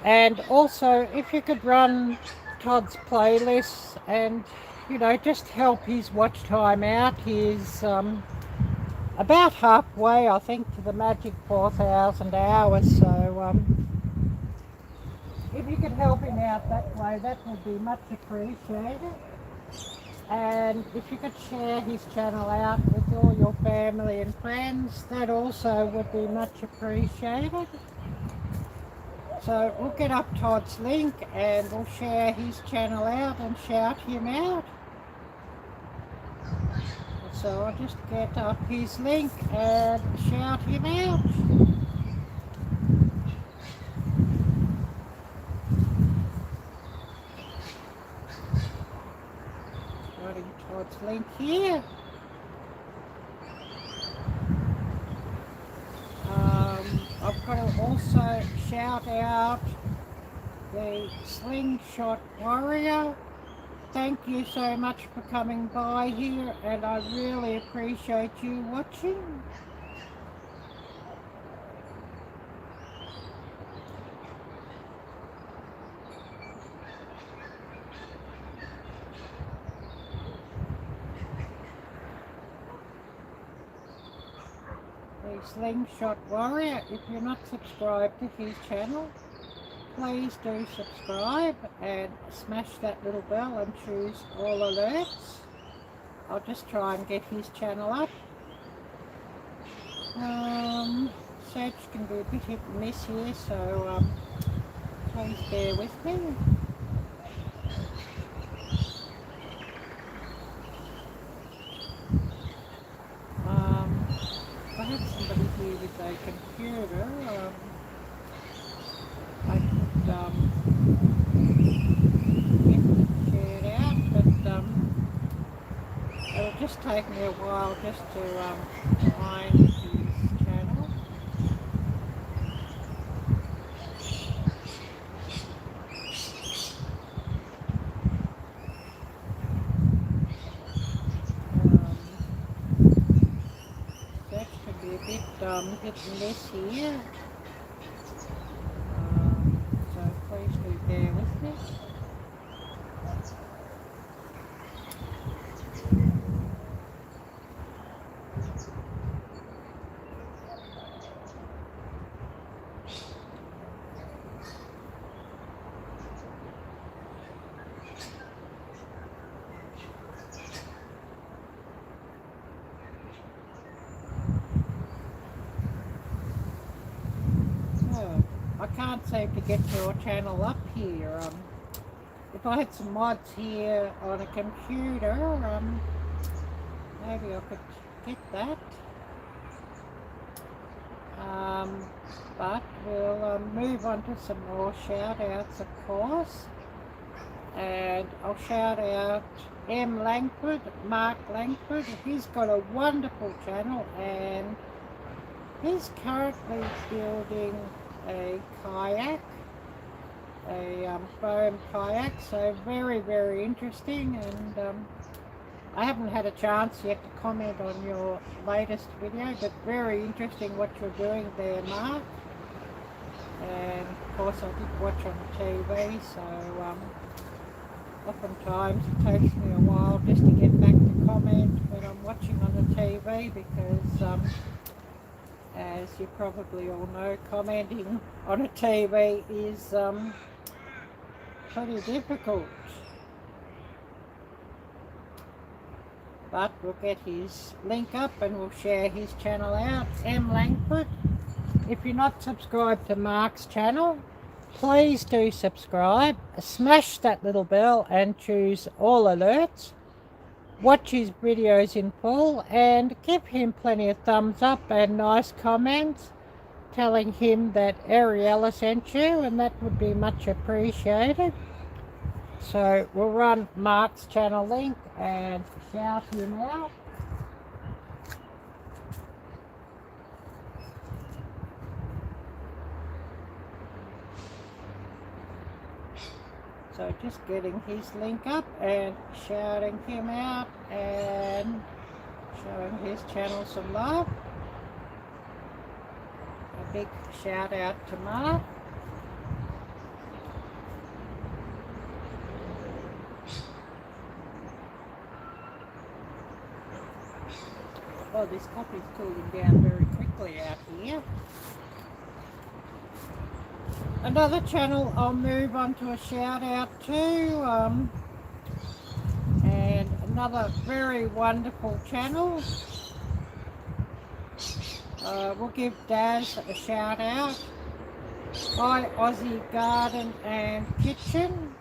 And also, if you could run Todd's playlists and, you know, just help his watch time out. He's about halfway, I think, to the magic 4,000 hours. So if you could help him out that way, that would be much appreciated. And if you could share his channel out with all your family and friends, that also would be much appreciated. So we'll get up Todd's link and we'll share his channel out and shout him out. So I'll just get up his link and shout him out. Writing Todd's link here. I've got to also shout out the Slingshot Warrior. Thank you so much for coming by here, and I really appreciate you watching. The Slingshot Warrior, if you're not subscribed to his channel, please do subscribe and smash that little bell and choose all alerts. I'll just try and get his channel up. Search can be a bit hit and miss here, so please bear with me. I have somebody here with a computer. I could get it shared out, but it'll just take me a while just to find his channel. Search can be a bit hit and miss here. So please do bear with me. I can't seem to get your channel up here. If I had some mods here on a computer, maybe I could get that. But we'll move on to some more shout outs, of course. And I'll shout out M. Langford, Mark Langford. He's got a wonderful channel, and he's currently building a kayak, a foam kayak, so very, very interesting. And I haven't had a chance yet to comment on your latest video, but very interesting what you're doing there, Mark. And of course I did watch on TV, so oftentimes it takes me a while just to get back to comment when I'm watching on the TV, because as you probably all know, commenting on a TV is pretty difficult. But we'll get his link up and we'll share his channel out, M. Langford. If you're not subscribed to Mark's channel, please do subscribe. Smash that little bell and choose all alerts. Watch his videos in full and give him plenty of thumbs up and nice comments telling him that Arielle sent you, and that would be much appreciated. So we'll run Mark's channel link and shout him out. So just getting his link up and shouting him out and showing his channel some love. A big shout out to Mark. Oh, this coffee's cooling down very quickly out here. Another channel I'll move on to a shout out to, and another very wonderful channel. We'll give Daz a shout out. Hi Aussie Garden and Kitchen.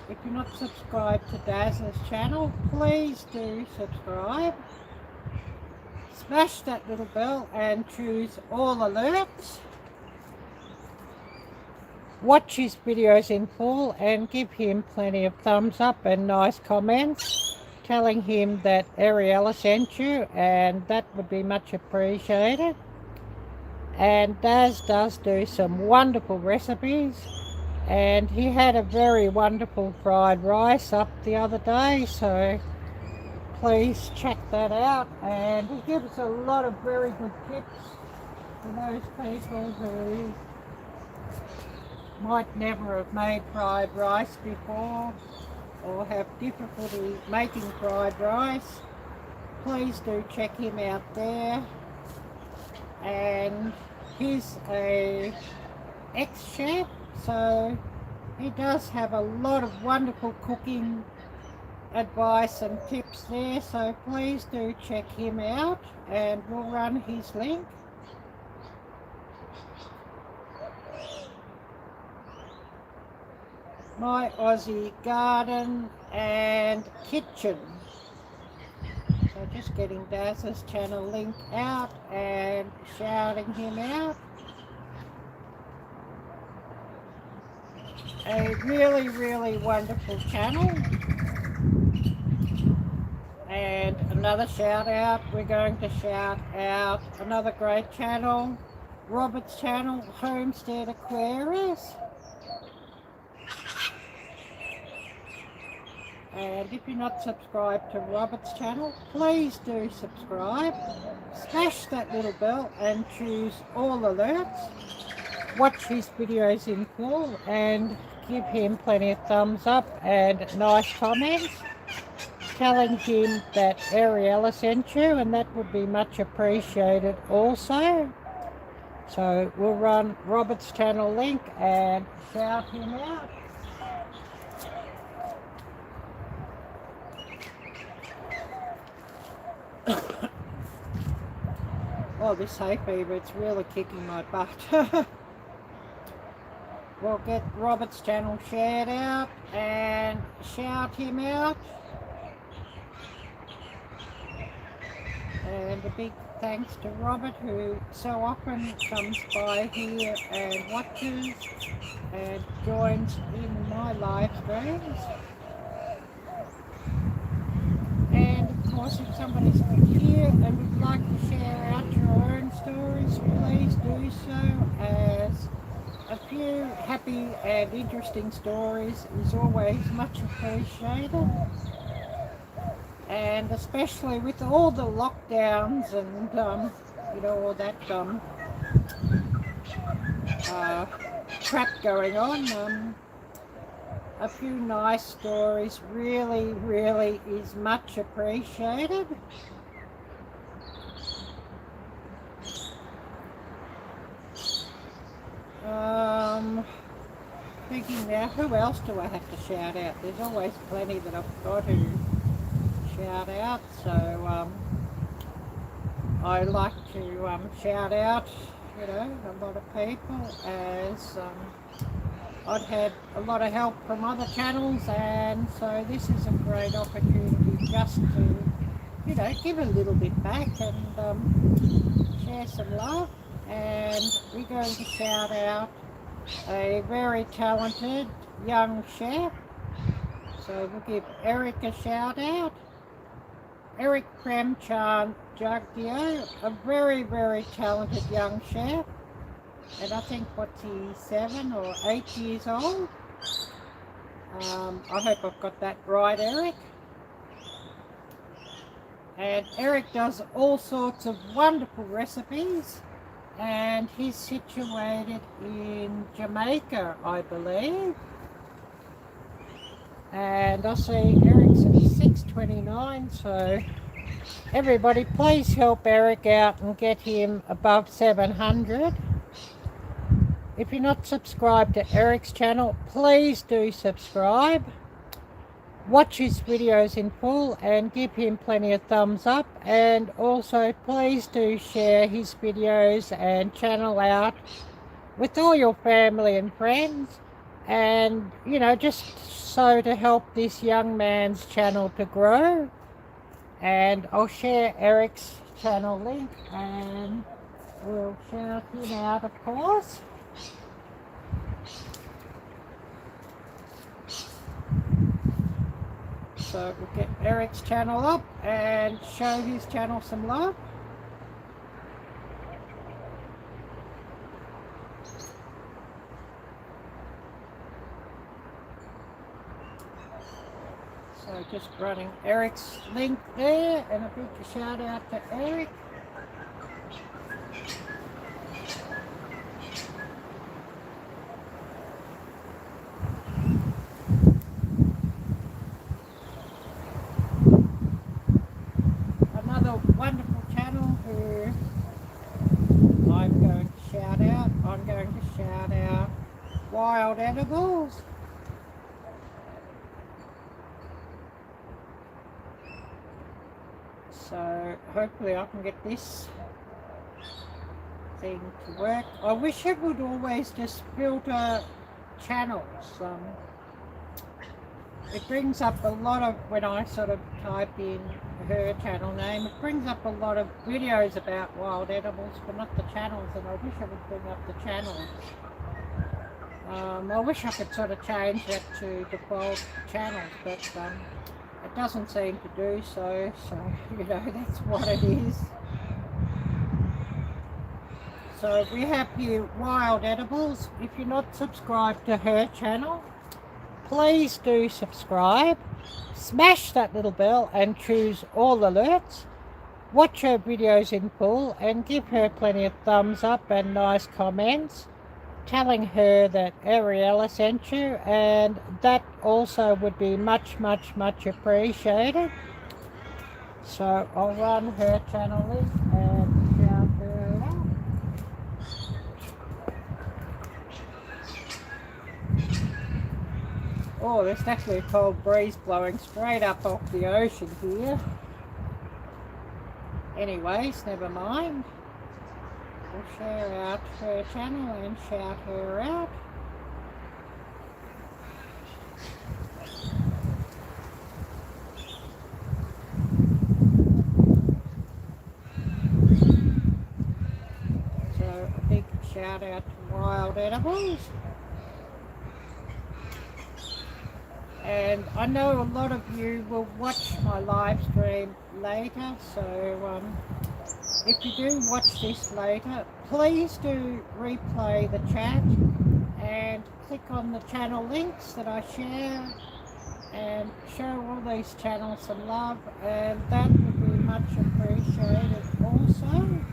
If you're not subscribed to Daz's channel, please do subscribe. Smash that little bell and choose all alerts. Watch his videos in full and give him plenty of thumbs up and nice comments telling him that Arielle sent you, and that would be much appreciated. And Daz does do some wonderful recipes, and he had a very wonderful fried rice up the other day, so please check that out. And he gives a lot of very good tips for those people who might never have made fried rice before or have difficulty making fried rice. Please do check him out there. And he's a ex-chef, so he does have a lot of wonderful cooking advice and tips there, so please do check him out, and we'll run his link. My Aussie Garden and Kitchen. So just getting Daz's channel link out and shouting him out. A really, really wonderful channel. And another shout out, we're going to shout out another great channel, Robert's channel, Homestead Aquarius. And if you're not subscribed to Robert's channel, please do subscribe. Smash that little bell and choose all alerts. Watch his videos in full and give him plenty of thumbs up and nice comments telling him that Arielle sent you, and that would be much appreciated also. So we'll run Robert's channel link and shout him out. Oh, this hay fever, it's really kicking my butt. We'll get Robert's channel shared out and shout him out. And a big thanks to Robert, who so often comes by here and watches and joins in my live streams. And of course, if somebody's here and would like to share out your own stories, please do so, as a few happy and interesting stories is always much appreciated. And especially with all the lockdowns and all that crap going on, a few nice stories really, really is much appreciated. Thinking now, who else do I have to shout out? There's always plenty that I've got to shout out, so I like to shout out, a lot of people, as I've had a lot of help from other channels, and so this is a great opportunity just to, give a little bit back and share some love. And we're going to shout out a very talented young chef. So we'll give Eric a shout out. Eric Premchand Jagdeo, a very, very talented young chef. And I think, what's he, 7 or 8 years old? I hope I've got that right, Eric. And Eric does all sorts of wonderful recipes. And he's situated in Jamaica, I believe. And I see Eric's at 629, so everybody please help Eric out and get him above 700. If you're not subscribed to Eric's channel, please do subscribe. Watch his videos in full and give him plenty of thumbs up, and also please do share his videos and channel out with all your family and friends, and just so to help this young man's channel to grow. And I'll share Eric's channel link and we'll shout him out, of course. So we'll get Eric's channel up and show his channel some love. So just running Eric's link there, and a big shout out to Eric. Another wonderful channel who I'm going to shout out. I'm going to shout out Wild Edibles. So hopefully I can get this thing to work. I wish it would always just filter channels. It brings up a lot of, when I sort of type in her channel name, it brings up a lot of videos about wild edibles, but not the channels, and I wish it would bring up the channels. I wish I could sort of change that to default channels, but it doesn't seem to do so, you know, that's what it is. So we have here Wild Edibles. If you're not subscribed to her channel, please do subscribe. Smash that little bell and choose all alerts. Watch her videos in full and give her plenty of thumbs up and nice comments telling her that Arielle sent you, and that also would be much appreciated. So I'll run her channel link and shout her out. Oh, there's actually a cold breeze blowing straight up off the ocean here. Anyways, never mind. We'll share out her channel and shout her out. So a big shout out to Wild Edibles. And I know a lot of you will watch my live stream later, so if you do watch this later, please do replay the chat and click on the channel links that I share and show all these channels some love, and that would be much appreciated also.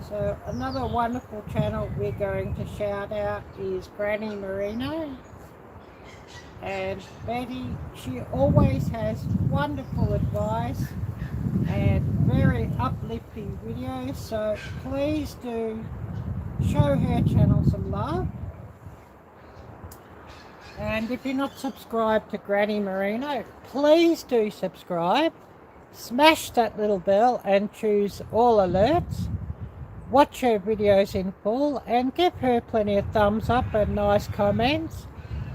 So another wonderful channel we're going to shout out is Granny Merino. And Betty, she always has wonderful advice and very uplifting videos, so please do show her channel some love. And if you're not subscribed to Granny Merino, please do subscribe. Smash that little bell and choose all alerts. Watch her videos in full and give her plenty of thumbs up and nice comments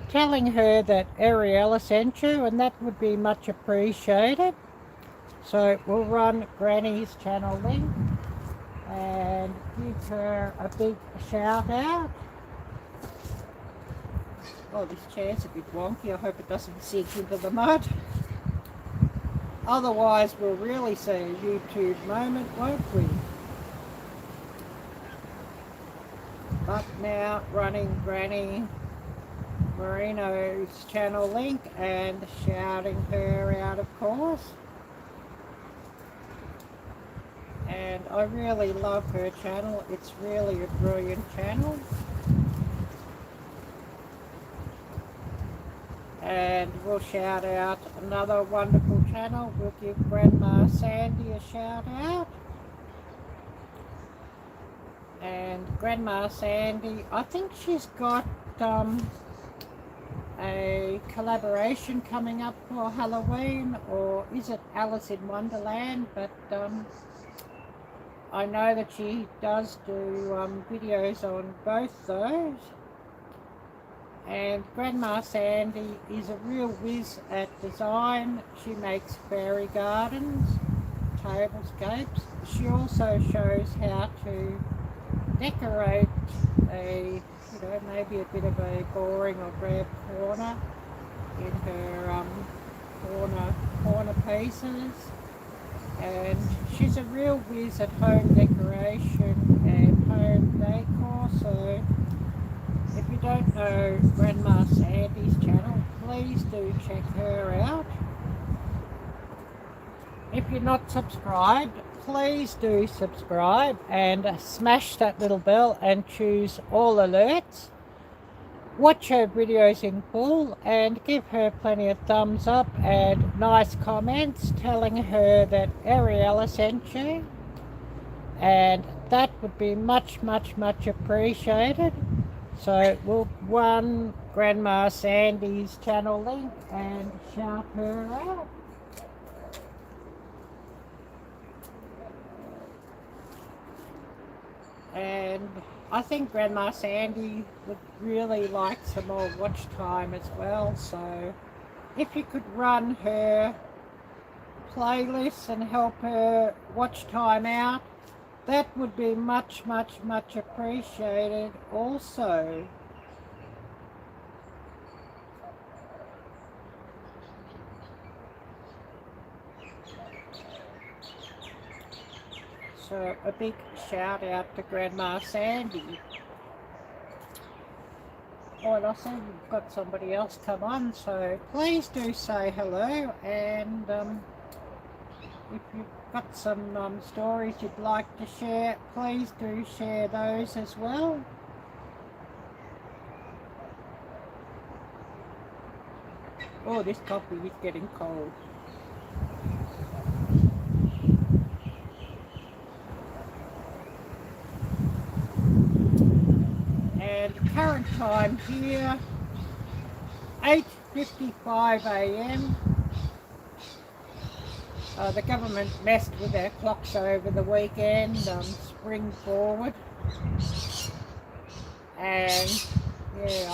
telling her that Arielle sent you, and that would be much appreciated. So we'll run Granny's channel link and give her a big shout out. Oh, this chair's a bit wonky. I hope it doesn't sink into the mud. Otherwise, we'll really see a YouTube moment, won't we? But now running Granny Merino's channel link and shouting her out, of course. And I really love her channel. It's really a brilliant channel. And we'll shout out another wonderful channel. We'll give Grandma Sandy a shout out. And Grandma Sandy, I think she's got a collaboration coming up for Halloween, or is it Alice in Wonderland? But I know that she does do videos on both those. And Grandma Sandy is a real whiz at design. She makes fairy gardens, tablescapes. She also shows how to decorate a, you know, maybe a bit of a boring or drab corner in her corner pieces. And she's a real whiz at home decoration and home decor. So if you don't know Grandma Sandy's channel, please do do check her out. If you're not subscribed, please do subscribe and smash that little bell and choose all alerts. Watch her videos in full and give her plenty of thumbs up and nice comments telling her that Arielle sent you. And that would be much, much, much appreciated. So we'll run Grandma Sandy's channel link and shout her out. And I think Grandma Sandy would really like some more watch time as well. So if you could run her playlist and help her watch time out, that would be much, much, much appreciated also. So a big shout out to Grandma Sandy. Oh, and I see we've got somebody else come on, so please do say hello. And if you've got some stories you'd like to share, please do share those as well. Oh, this coffee is getting cold. And current time here, 8:55 a.m. The government messed with our clocks over the weekend, spring forward. And yeah,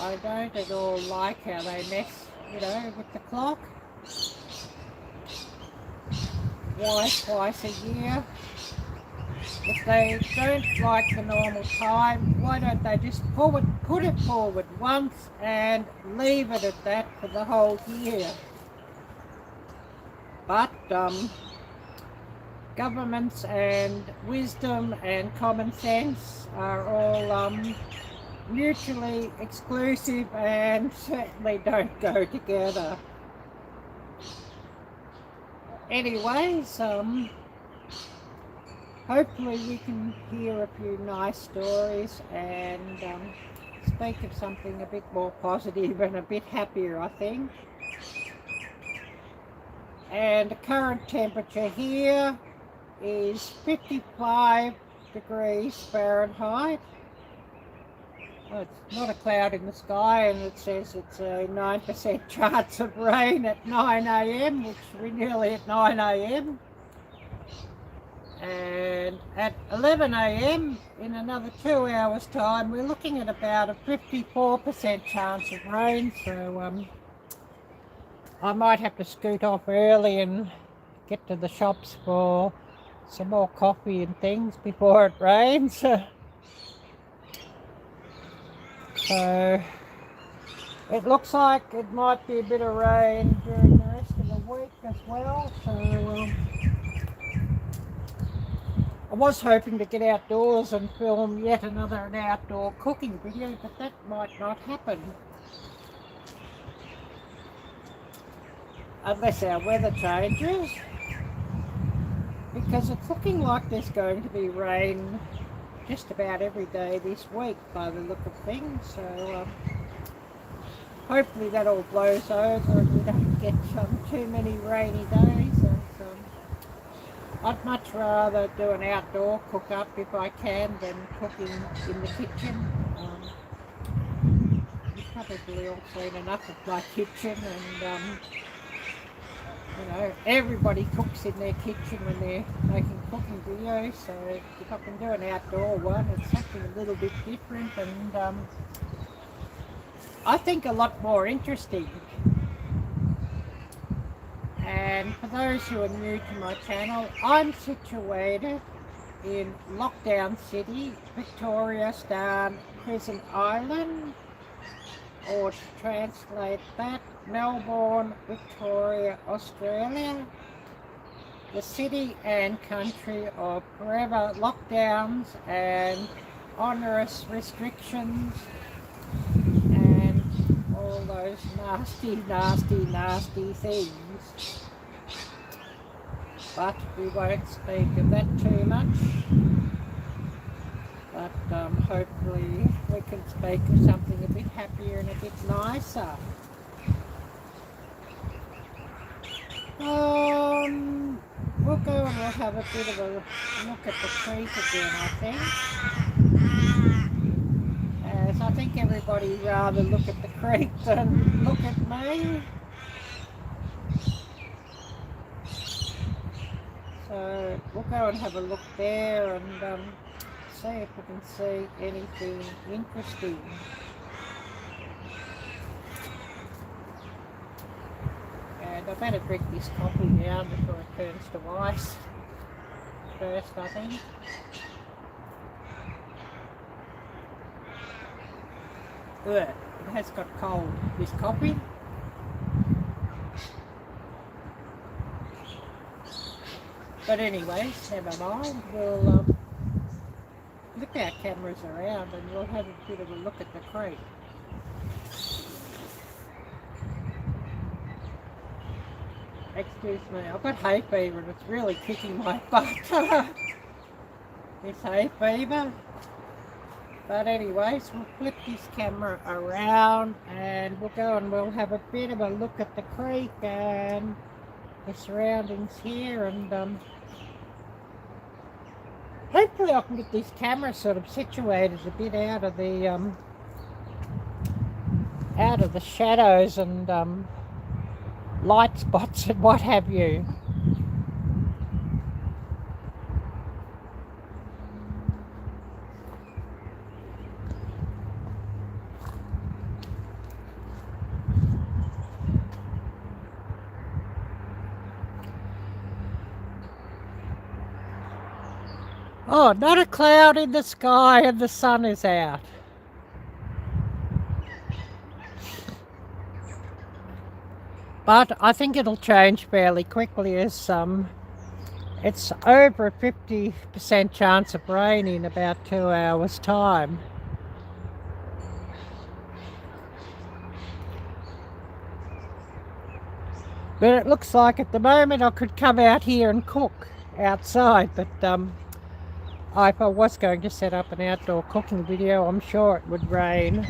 I don't at all like how they mess, with the clock. Why twice a year? If they don't like the normal time, why don't they just put it forward once and leave it at that for the whole year? But governments and wisdom and common sense are all mutually exclusive and certainly don't go together. Anyways, hopefully we can hear a few nice stories and speak of something a bit more positive and a bit happier, I think. And the current temperature here is 55 degrees Fahrenheit. Oh, it's not a cloud in the sky, and it says it's a 9% chance of rain at 9 a.m, which we're nearly at 9 a.m. And at 11 a.m, in another 2 hours time, we're looking at about a 54% chance of rain. So I might have to scoot off early and get to the shops for some more coffee and things before it rains. So it looks like it might be a bit of rain during the rest of the week as well. So I was hoping to get outdoors and film yet another outdoor cooking video, but that might not happen. Unless our weather changes, because it's looking like there's going to be rain just about every day this week by the look of things. So hopefully that all blows over and we don't get too many rainy days. I'd much rather do an outdoor cook up if I can than cooking in the kitchen. You've probably all seen enough of my kitchen, and everybody cooks in their kitchen when they're making cooking videos, so if I can do an outdoor one, it's something a little bit different and I think a lot more interesting. And for those who are new to my channel, I'm situated in Lockdown City, Victoria Star Prison Island, or to translate that, Melbourne, Victoria, Australia, the city and country of forever lockdowns and onerous restrictions and all those those nasty, nasty, nasty things. But we won't speak of that too much. But hopefully we can speak of something a bit happier and a bit nicer. We'll go and we'll have a bit of a look at the creek again, I think. As I think everybody rather look at the creek than look at me. So we'll go and have a look there and see if we can see anything interesting. And I better drink this coffee down before it turns to ice first, I think. Ugh, it has got cold, this coffee. But anyways, never mind. We'll flip our cameras around and we'll have a bit of a look at the creek. Excuse me, I've got hay fever and it's really kicking my butt. This hay fever. But anyways, we'll flip this camera around and we'll go and we'll have a bit of a look at the creek and the surroundings here, and hopefully I can get this camera sort of situated a bit out of the shadows and light spots and what have you. Oh, not a cloud in the sky and the sun is out. But I think it'll change fairly quickly as it's over a 50% chance of rain in about 2 hours' time. But it looks like at the moment I could come out here and cook outside, but if I was going to set up an outdoor cooking video, I'm sure it would rain.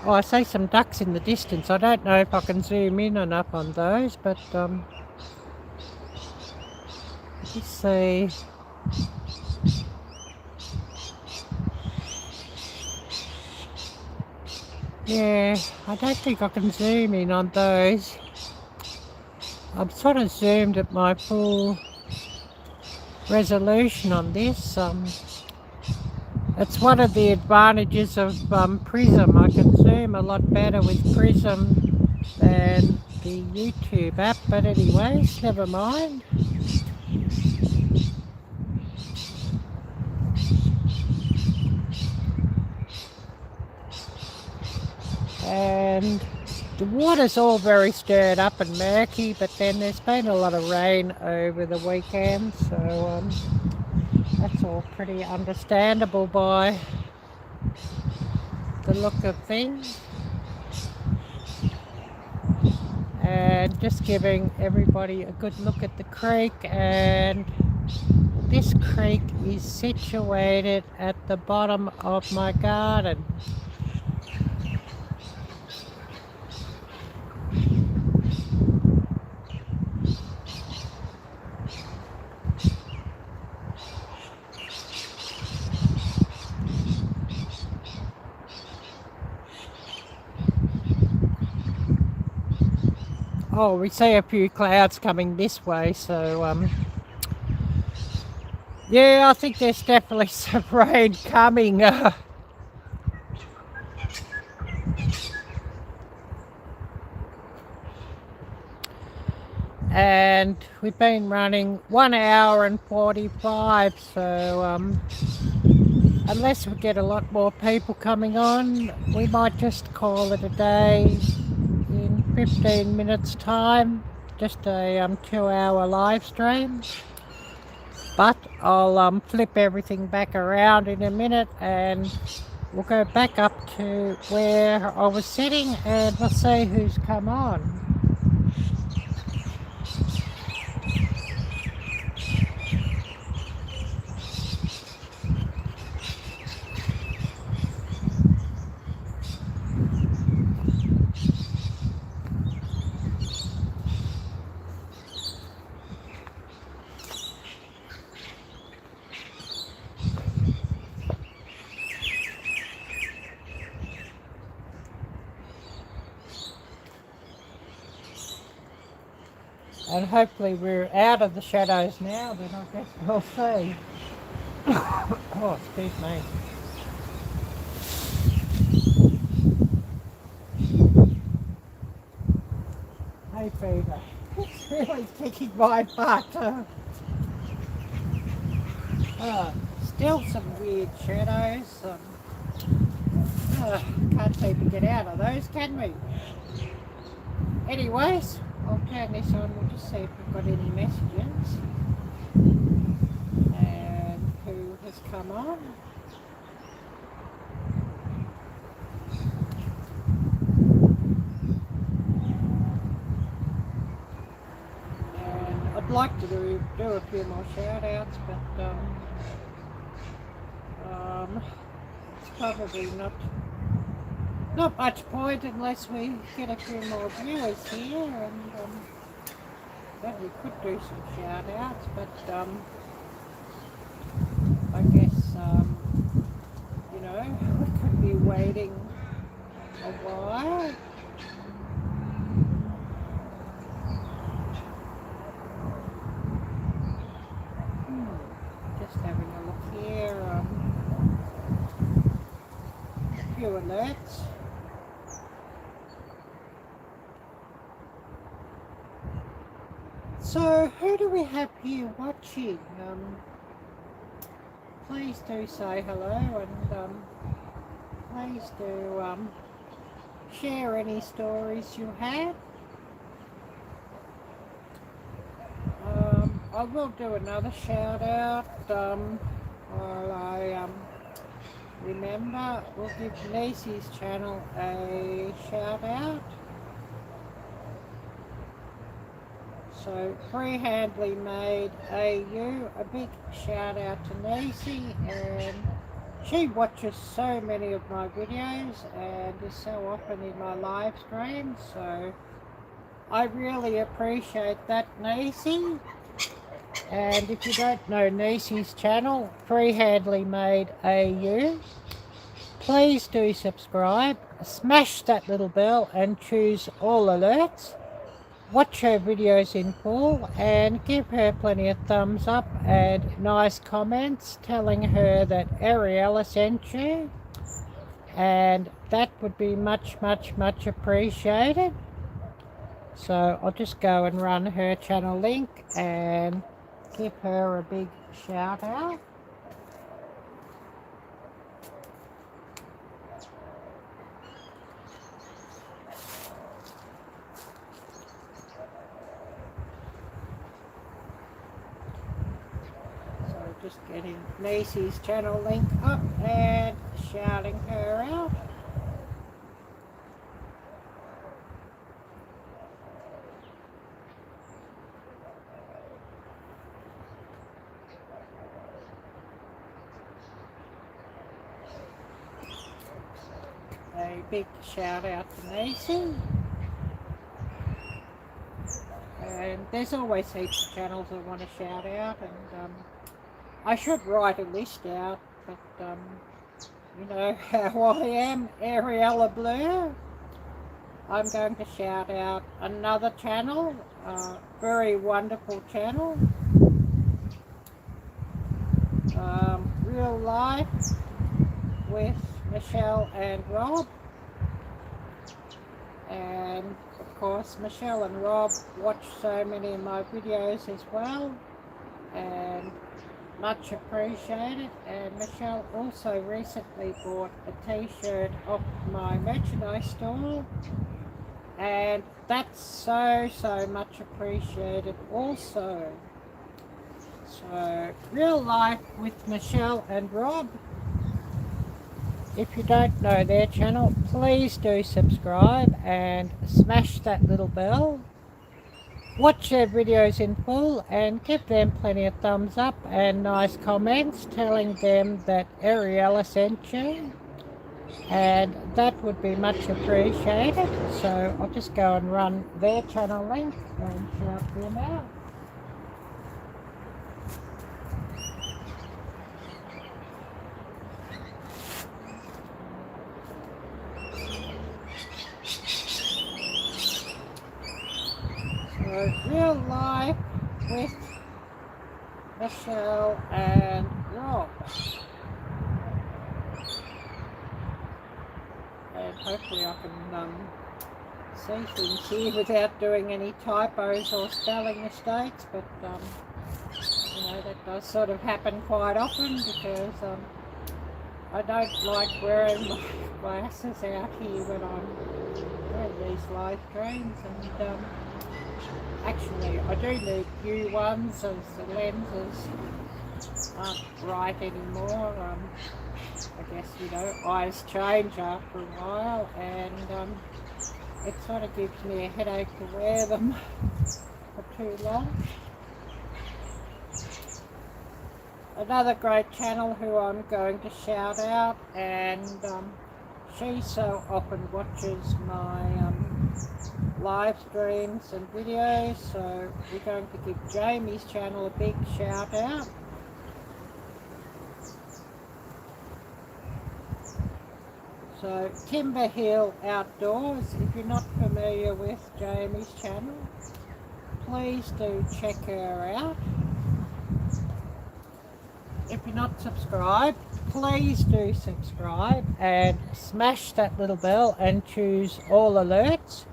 Oh, I see some ducks in the distance. I don't know if I can zoom in enough on those, but let's see. Yeah, I don't think I can zoom in on those. I've sort of zoomed at my full resolution on this. It's one of the advantages of Prism. I can zoom a lot better with Prism than the YouTube app, but anyways, never mind. And the water's all very stirred up and murky, but then there's been a lot of rain over the weekend, so that's all pretty understandable by the look of things. And just giving everybody a good look at the creek, and this creek is situated at the bottom of my garden. Oh, we see a few clouds coming this way, so yeah, I think there's definitely some rain coming. And we've been running 1 hour and 45, so unless we get a lot more people coming on, we might just call it a day in 15 minutes time. just a 2-hour live stream. But I'll flip everything back around in a minute and we'll go back up to where I was sitting and we'll see who's come on. And hopefully we're out of the shadows now, then I guess we'll see. Oh, excuse me. Hey, Peter. It's really kicking my butt. Still some weird shadows. Can't seem to get out of those, can we? Anyways, I'll turn this on. We'll just see if we've got any messages. And who has come on. And I'd like to do a few more shout outs, but it's probably not much point unless we get a few more viewers here, and then we could do some shout outs, but I guess you know, we could be waiting a while. Just having a look here, a few alerts. So, who do we have here watching? Please do say hello, and please do share any stories you have. I will do another shout out while I remember. We'll give Lacey's channel a shout out. So, Freehandly Made AU, a big shout out to Lacey, and she watches so many of my videos and is so often in my live streams, so I really appreciate that, Lacey. And if you don't know Lacey's channel, Freehandly Made AU, please do subscribe, smash that little bell and choose all alerts. Watch her videos in full and give her plenty of thumbs up and nice comments telling her that Arielle sent you, and that would be much appreciated. So I'll just go and run her channel link and give her a big shout out. Just getting Lacey's channel link up and shouting her out. A big shout out to Lacey. And there's always heaps of channels I want to shout out, and I should write a list out, but you know how I am, Arielle-Viking. I'm going to shout out another channel, very wonderful channel, Real Life with Michelle and Rob. And of course Michelle and Rob watch so many of my videos as well, and much appreciated. And Michelle also recently bought a t-shirt off my merchandise store, and that's so much appreciated also. So, Real Life with Michelle and Rob. If you don't know their channel, please do subscribe and smash that little bell. Watch their videos in full and give them plenty of thumbs up and nice comments telling them that Arielle sent you. And that would be much appreciated. So I'll just go and run their channel link and shout them out. So, Real Life with Michelle and Rob. And hopefully I can see things here without doing any typos or spelling mistakes, but you know, that does sort of happen quite often because I don't like wearing my glasses out here when I'm doing these live streams, and actually I do need new ones as the lenses aren't right anymore. I guess, you know, eyes change after a while, and it sort of gives me a headache to wear them for too long. Another great channel who I'm going to shout out, and she so often watches my live streams and videos, so we're going to give Jamie's channel a big shout out. So, Timber Hill Outdoors, if you're not familiar with Jamie's channel, please do check her out. If you're not subscribed, please do subscribe and smash that little bell and choose all alerts.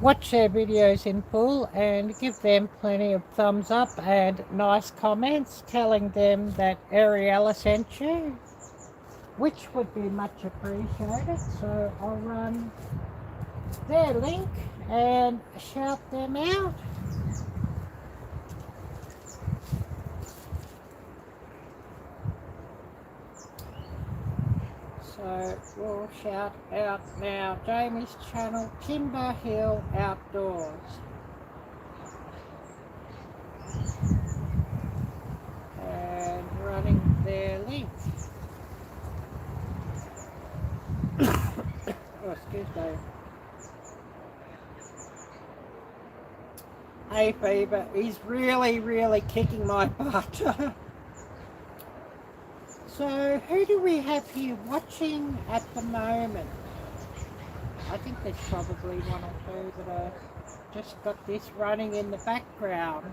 Watch their videos in full and give them plenty of thumbs up and nice comments telling them that Arielle sent you, which would be much appreciated. So I'll run their link and shout them out. So we'll shout out now Jamie's channel, Timber Hill Outdoors. And running their link. Oh, excuse me. Hay fever is really kicking my butt. So, who do we have here watching at the moment? I think there's probably one or two that are just got this running in the background.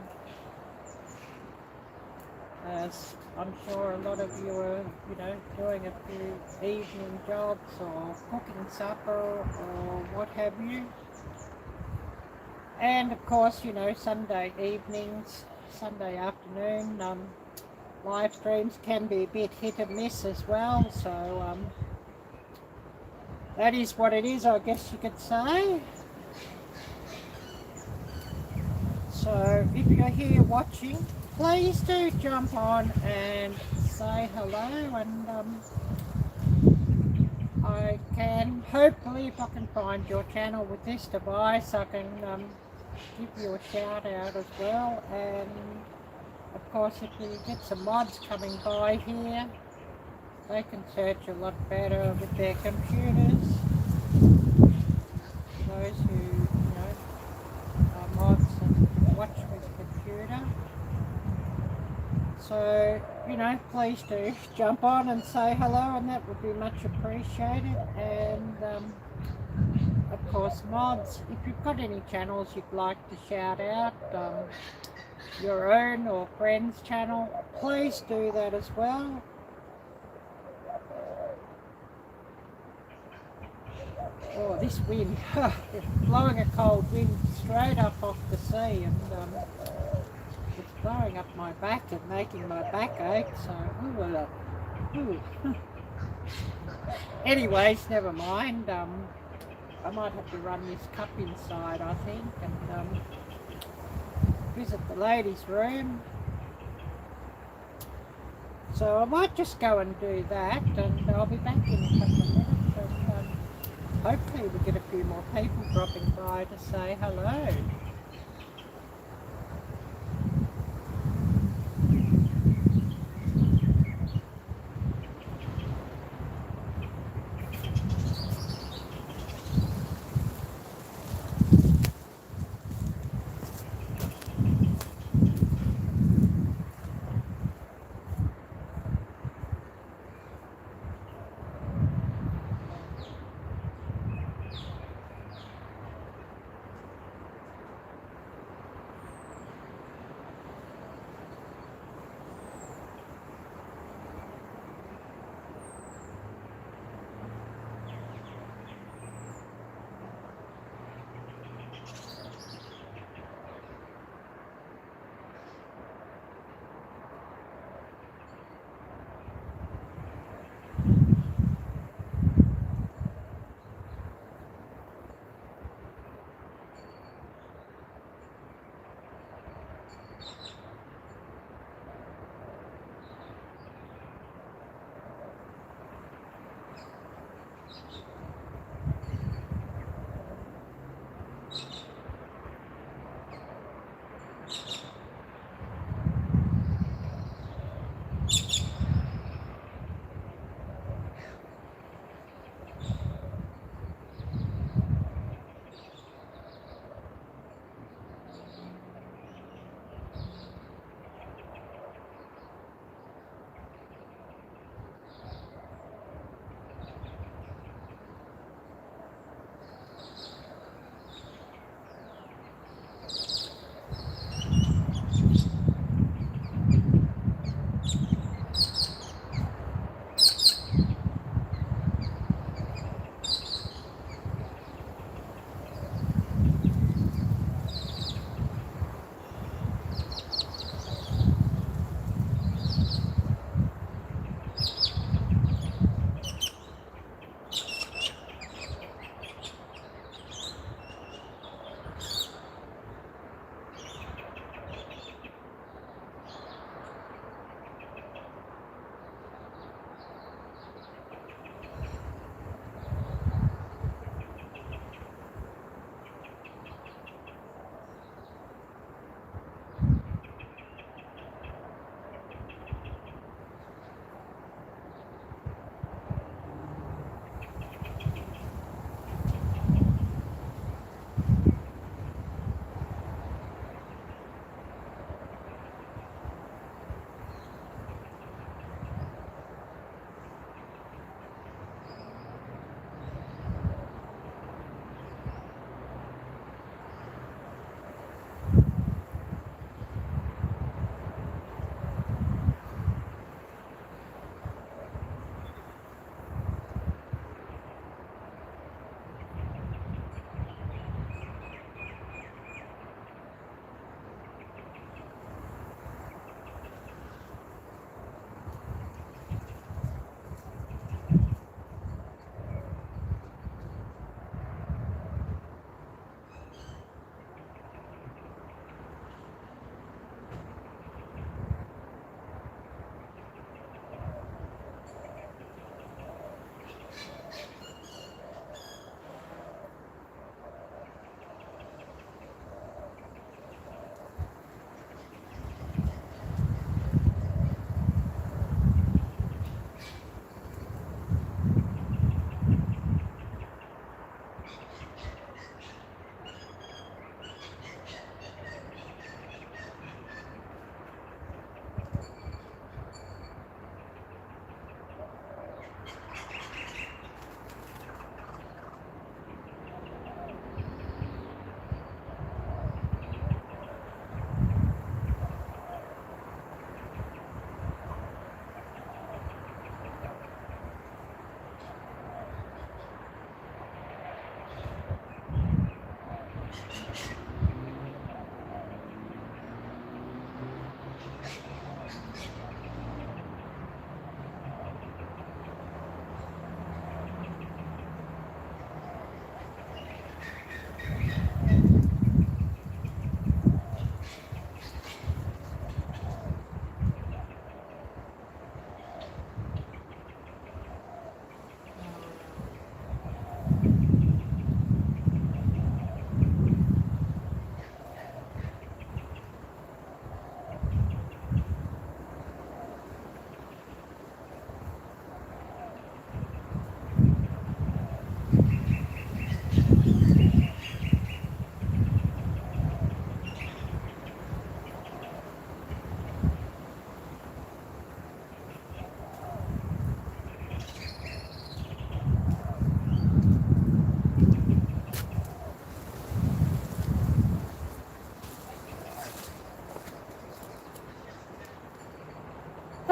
As I'm sure a lot of you are, you know, doing a few evening jobs or cooking supper or what have you. And of course, you know, Sunday evenings, Sunday afternoon, live streams can be a bit hit and miss as well, so that is what it is, I guess you could say. So if you're here watching, please do jump on and say hello, and I can, hopefully if I can find your channel with this device, I can give you a shout out as well. And of course, if you get some mods coming by here, they can search a lot better with their computers. Those who, you know, are mods and watch with the computer. So, you know, please do jump on and say hello, and that would be much appreciated. And of course, mods, if you've got any channels you'd like to shout out, your own or friend's channel, please do that as well. Oh, this wind, it's blowing a cold wind straight up off the sea, and it's blowing up my back and making my back ache, so anyways, never mind. I might have to run this cup inside, I think, and visit the ladies' room. So I might just go and do that, and I'll be back in a couple of minutes, and hopefully we get a few more people dropping by to say hello.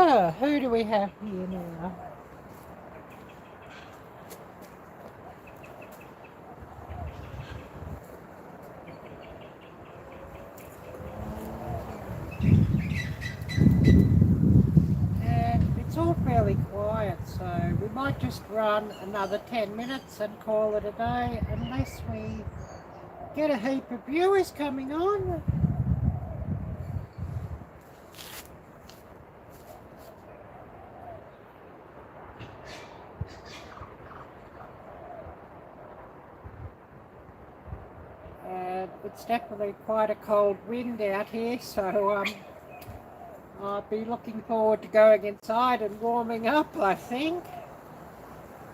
So, who do we have here now? And it's all fairly quiet, so we might just run another 10 minutes and call it a day, unless we get a heap of viewers coming on. It's definitely quite a cold wind out here, so I'll be looking forward to going inside and warming up, I think.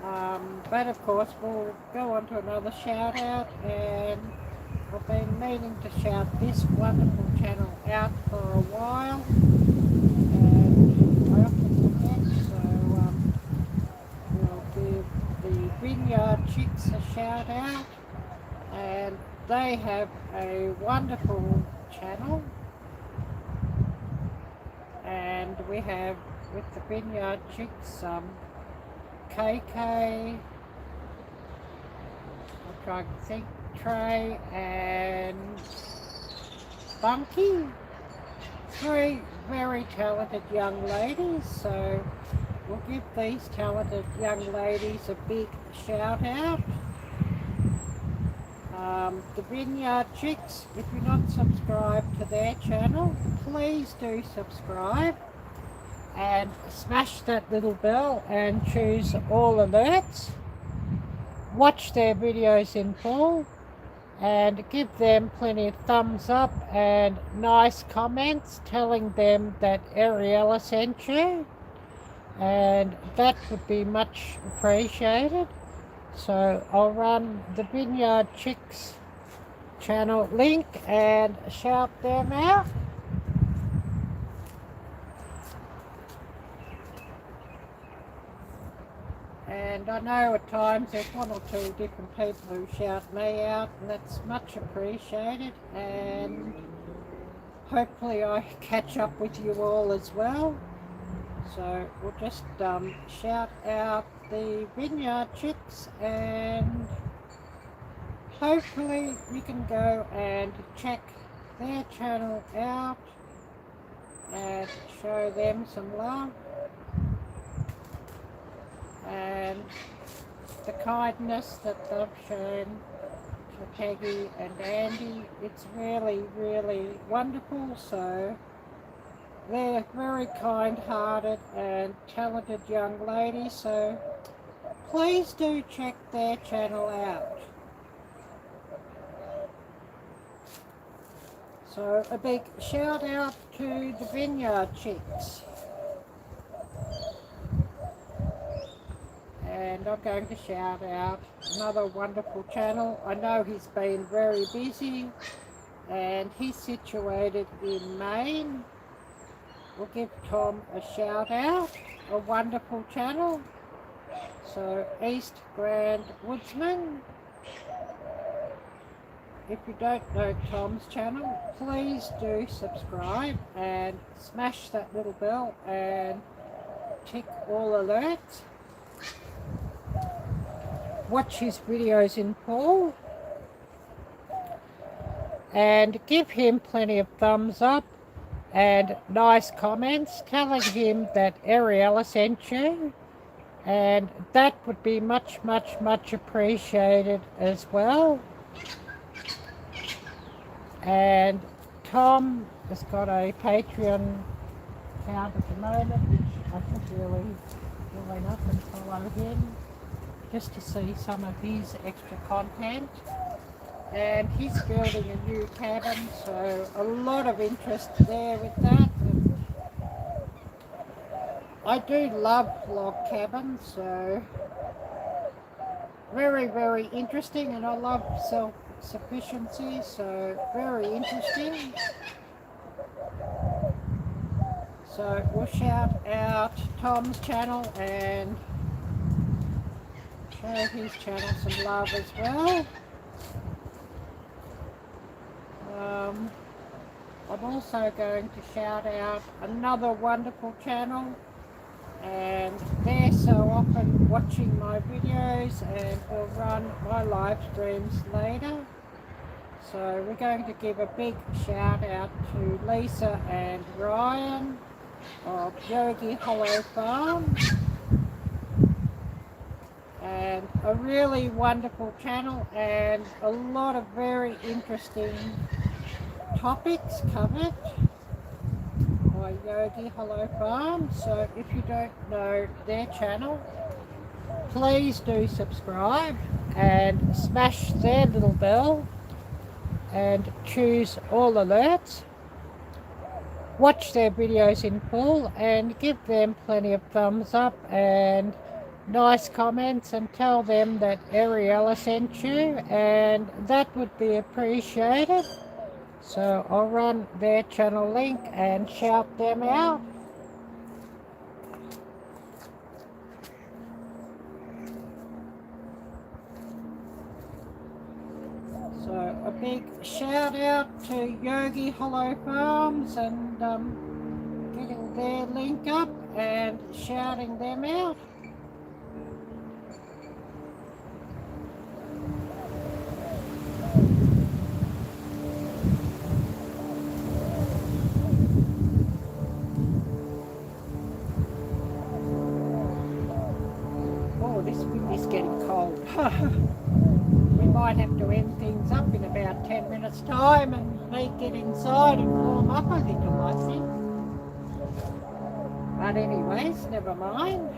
But of course we'll go on to another shout out, and I've been meaning to shout this wonderful channel out for a while, and I often forget, so we'll give the Vineyard Chicks a shout out, and they have a wonderful channel, and we have with the Vineyard Chicks KK, I'll try to think, Trey and Bunky, three very talented young ladies, so we'll give these talented young ladies a big shout out. The Vineyard Chicks, if you're not subscribed to their channel, please do subscribe and smash that little bell and choose all alerts. Watch their videos in full and give them plenty of thumbs up and nice comments telling them that Ariella sent you, and that would be much appreciated. So I'll run the Vineyard Chicks channel link and shout them out. And I know at times there's one or two different people who shout me out, and that's much appreciated, and hopefully I catch up with you all as well. So we'll just shout out the Vineyard Chicks, and hopefully you can go and check their channel out and show them some love and the kindness that they've shown to Peggy and Andy. It's really, really wonderful. So they're very kind-hearted and talented young ladies, so please do check their channel out. So a big shout out to the Vineyard Chicks. And I'm going to shout out another wonderful channel. I know he's been very busy and he's situated in Maine. We'll give Tom a shout out, a wonderful channel. So East Grand Woodsman. If you don't know Tom's channel, please do subscribe and smash that little bell and tick all alerts. Watch his videos in full and give him plenty of thumbs up and nice comments telling him that Ariella sent you, and that would be much, much, much appreciated as well. And Tom has got a Patreon account at the moment, which I should really join up and follow him just to see some of his extra content. And he's building a new cabin, so a lot of interest there with that. And I do love log cabins, so very, very interesting, and I love self-sufficiency, so very interesting. So we'll shout out Tom's channel and show his channel some love as I'm also going to shout out another wonderful channel, and they're so often watching my videos and will run my live streams later. So we're going to give a big shout out to Lisa and Ryan of Yogi Hollow Farm, and a really wonderful channel and a lot of very interesting topics covered by Yogi Hollow Farm. So if you don't know their channel, please do subscribe and smash their little bell and choose all alerts. Watch their videos in full and give them plenty of thumbs up and nice comments, and tell them that Arielle sent you, and that would be appreciated. So I'll run their channel link and shout them out. So a big shout out to Yogi Hollow Farms, and getting their link up and shouting them out. Oh, this wind is getting cold. We might have to end things up in about 10 minutes time and me get inside and warm up, I think I might think. But anyways, never mind.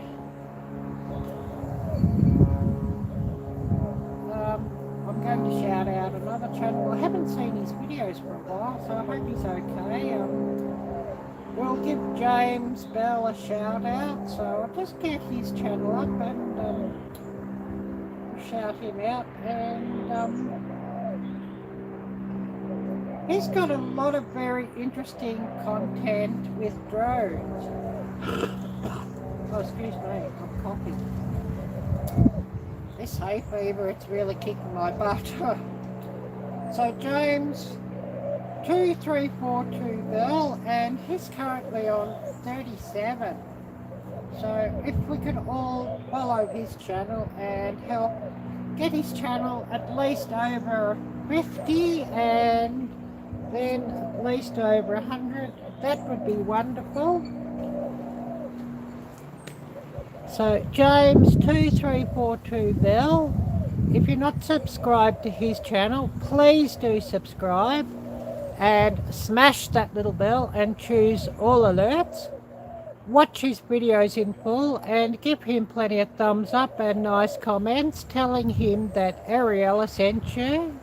I'm going to shout out another channel. I haven't seen his videos for a while, so I hope he's okay. We'll give James Bell a shout out, so I'll just get his channel up and shout him out. And he's got a lot of very interesting content with drones. Oh, excuse me, I'm coughing. This hay fever, it's really kicking my butt. So James 2342 Bell, and he's currently on 37. So if we could all follow his channel and help get his channel at least over 50 and then at least over 100, that would be wonderful. So James 2342 Bell, if you're not subscribed to his channel, please do subscribe and smash that little bell and choose all alerts. Watch his videos in full and give him plenty of thumbs up and nice comments telling him that Arielle sent you,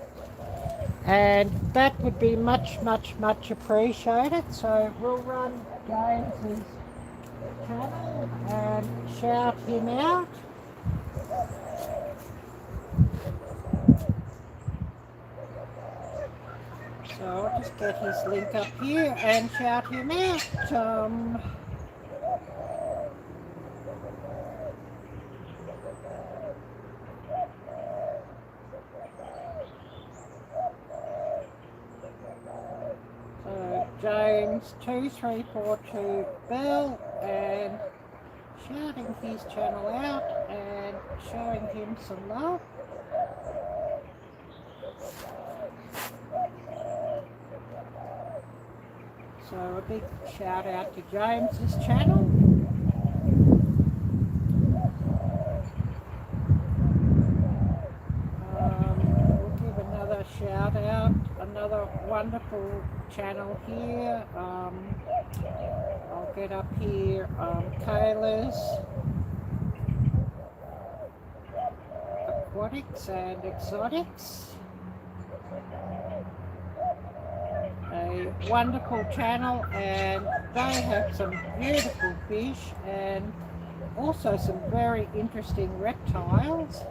and that would be much appreciated. So we'll run James's channel and shout him out. So I'll just get his link up here and shout him out. So James 2342 Bell, and shouting his channel out and showing him some love. So a big shout out to James's channel. We'll give another shout out, another wonderful channel here. I'll get up here, Kayla's Aquatics and Exotics. A wonderful channel, and they have some beautiful fish and also some very interesting reptiles.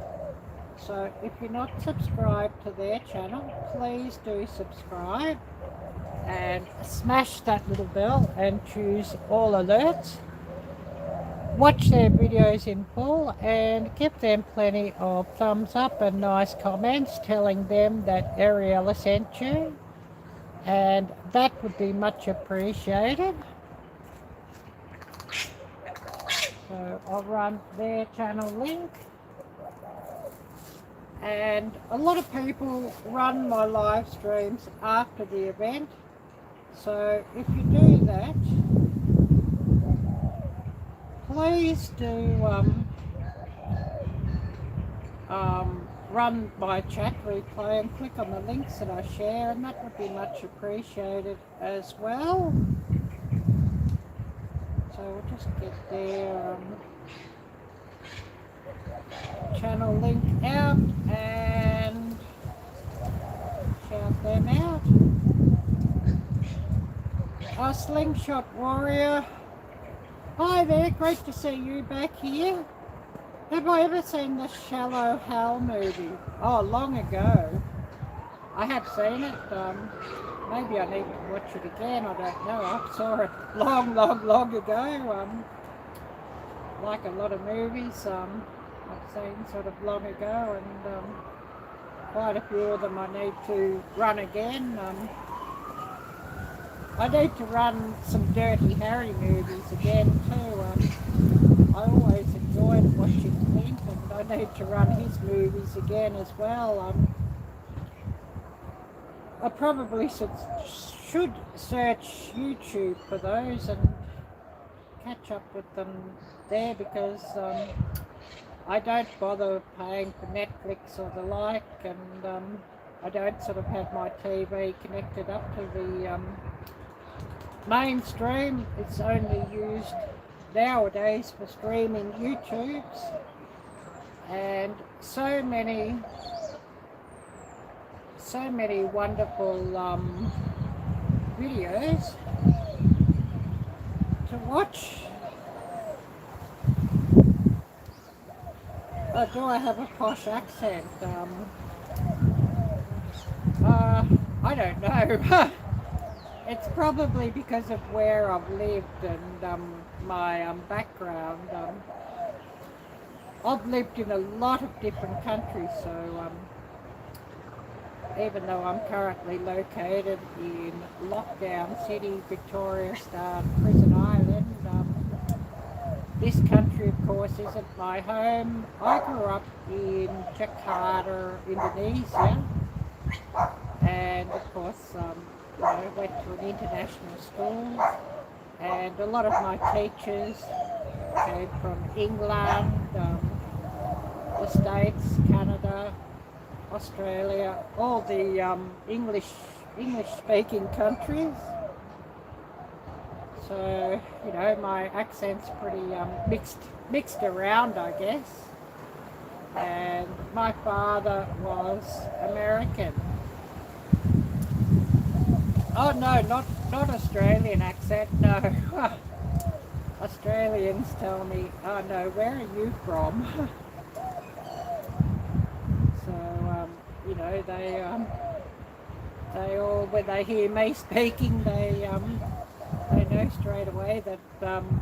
So if you're not subscribed to their channel, please do subscribe and smash that little bell and choose all alerts. Watch their videos in full and give them plenty of thumbs up and nice comments telling them that Arielle sent you. and that would be much appreciated. So I'll run their channel link, and a lot of people run my live streams after the event, so if you do that, please do run my chat replay and click on the links that I share, and that would be much appreciated as well. So we'll just get their channel link out and shout them out. Our Slingshot Warrior, hi there, great to see you back here. Have I ever seen the Shallow Hal movie? Oh, long ago. I have seen it. Maybe I need to watch it again. I don't know. I saw it long ago. Like a lot of movies, I've seen sort of long ago, and quite a few of them I need to run again. I need to run some Dirty Harry movies again too. I always enjoyed watching Clint, and I need to run his movies again as well. I probably should search YouTube for those and catch up with them there, because I don't bother paying for Netflix or the like, and I don't sort of have my TV connected up to the mainstream. It's only used nowadays for streaming YouTubes, and so many wonderful videos to watch. Oh, do I have a posh accent? I don't know. It's probably because of where I've lived and my background. I've lived in a lot of different countries, so even though I'm currently located in Lockdown City, Victoria Star, Prison Island, this country, of course, isn't my home. I grew up in Jakarta, Indonesia, and of course, went to an international school, and a lot of my teachers came from England, the States, Canada, Australia, all the English-speaking countries. So, my accent's pretty mixed around, I guess. And my father was American. Oh no, not Australian accent, no. Australians tell me, oh no, where are you from? So, they all, when they hear me speaking, they know straight away that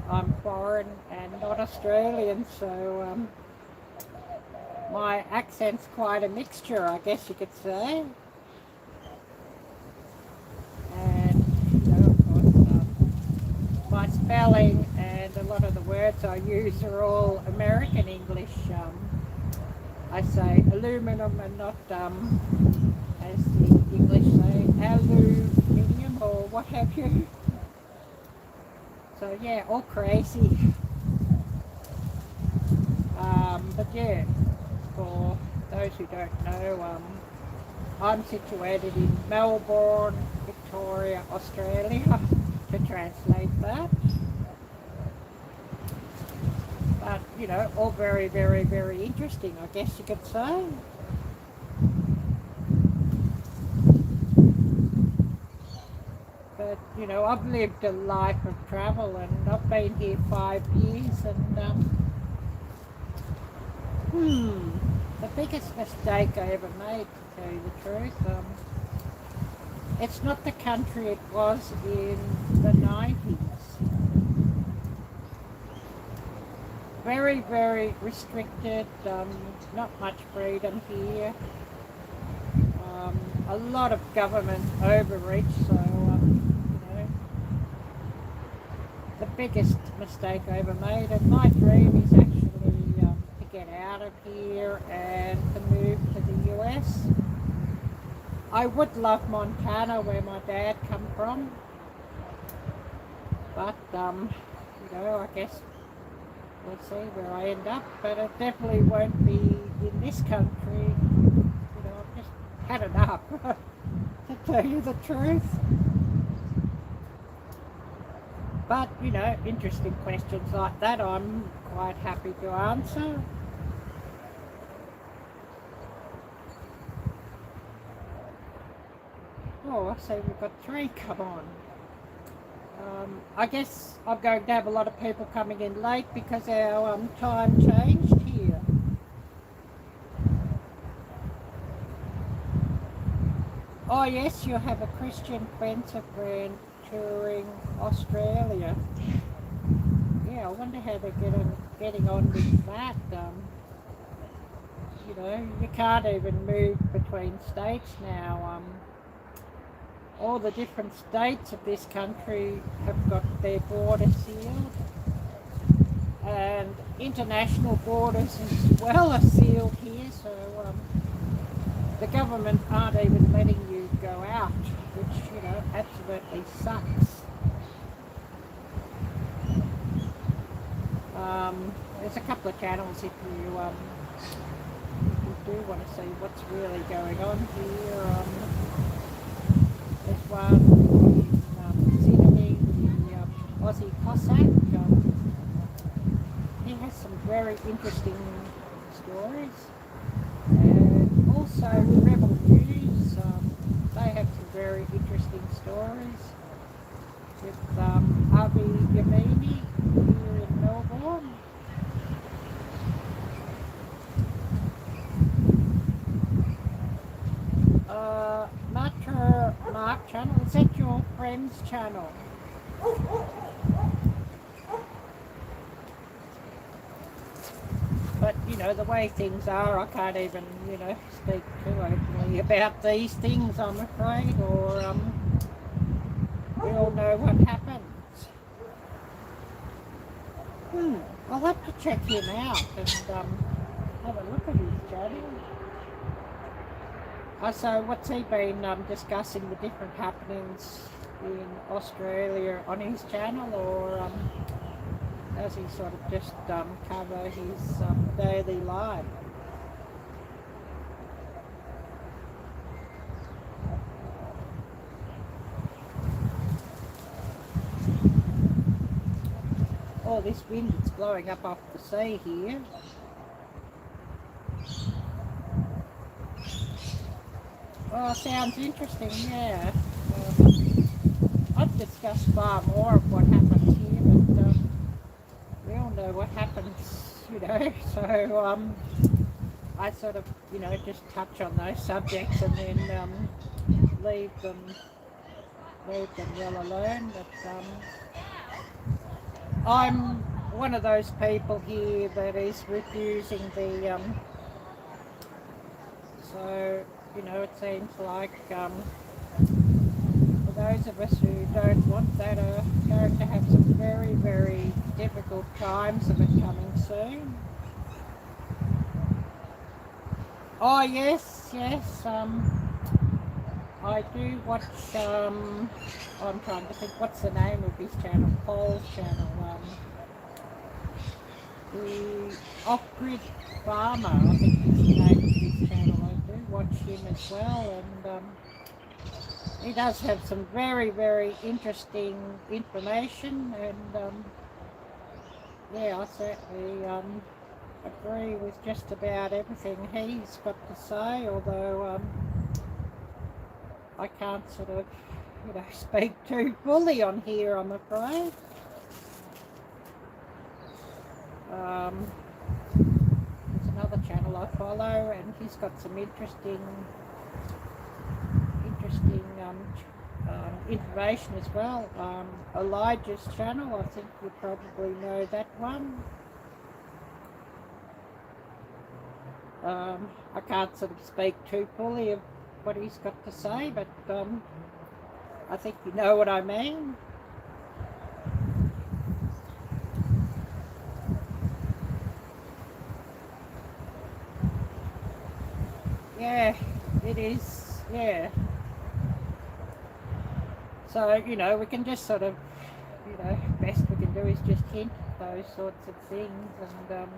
I'm foreign and not Australian, so my accent's quite a mixture, I guess you could say. And, of course, my spelling and a lot of the words I use are all American English. I say aluminum and not, as the English say, aluminium or what have you. So yeah, all crazy. But yeah, for those who don't know, I'm situated in Melbourne, Victoria, Australia, to translate that. But, all very, very, very interesting, I guess you could say. But, I've lived a life of travel, and I've been here 5 years, and the biggest mistake I ever made, to tell you the truth, it's not the country it was in the 90s. Very, very restricted, not much freedom here. a lot of government overreach. So, you know, the biggest mistake I ever made, and my dream is actually to get out of here and to move to the US. I would love Montana, where my dad come from, but you know, I guess we'll see where I end up, but it definitely won't be in this country. You know, I've just had enough, to tell you the truth. But, you know, interesting questions like that I'm quite happy to answer. Oh, I see we've got 3 come on. I guess I'm going to have a lot of people coming in late because our time changed here. Oh yes, you have a Christian fencer friend touring Australia. Yeah, I wonder how they're getting on with that. You know, you can't even move between states now. All the different states of this country have got their borders sealed, and international borders as well are sealed here, so the government aren't even letting you go out, which, you know, absolutely sucks. There's a couple of channels if you do want to see what's really going on here. There's one in Sydney, the Aussie Cossack. He has some very interesting stories. And also Rebel News, they have some very interesting stories. With Arielle-Viking here in Melbourne. Mark channel, is that your friend's channel? But, you know, the way things are, I can't even, you know, speak too openly about these things, I'm afraid, or we all know what happens. I'll have to check him out and have a look at his channel. So what's he been discussing the different happenings in Australia on his channel, or does he sort of just cover his daily life? Oh, this wind is blowing up off the sea here. Oh, sounds interesting, yeah. I'd discuss far more of what happens here, but we all know what happens, you know, so I sort of, you know, just touch on those subjects and then leave them well alone. But I'm one of those people here that is refusing the so, you know, it seems like for those of us who don't want that are going to have some very, very difficult times of it coming soon. Oh yes, I do watch, I'm trying to think, what's the name of his channel? Paul's channel. The Off-Grid Farmer, I think is the name of his channel. I do watch him as well, and he does have some very, very interesting information, and yeah, I certainly agree with just about everything he's got to say, although I can't sort of, you know, speak too fully on here, I'm afraid. There's another channel I follow, and he's got some interesting information as well. Elijah's channel, I think you probably know that one. I can't sort of speak too fully what he's got to say, but I think you know what I mean. Yeah, it is, yeah. So, you know, we can just sort of, you know, best we can do is just hint those sorts of things, and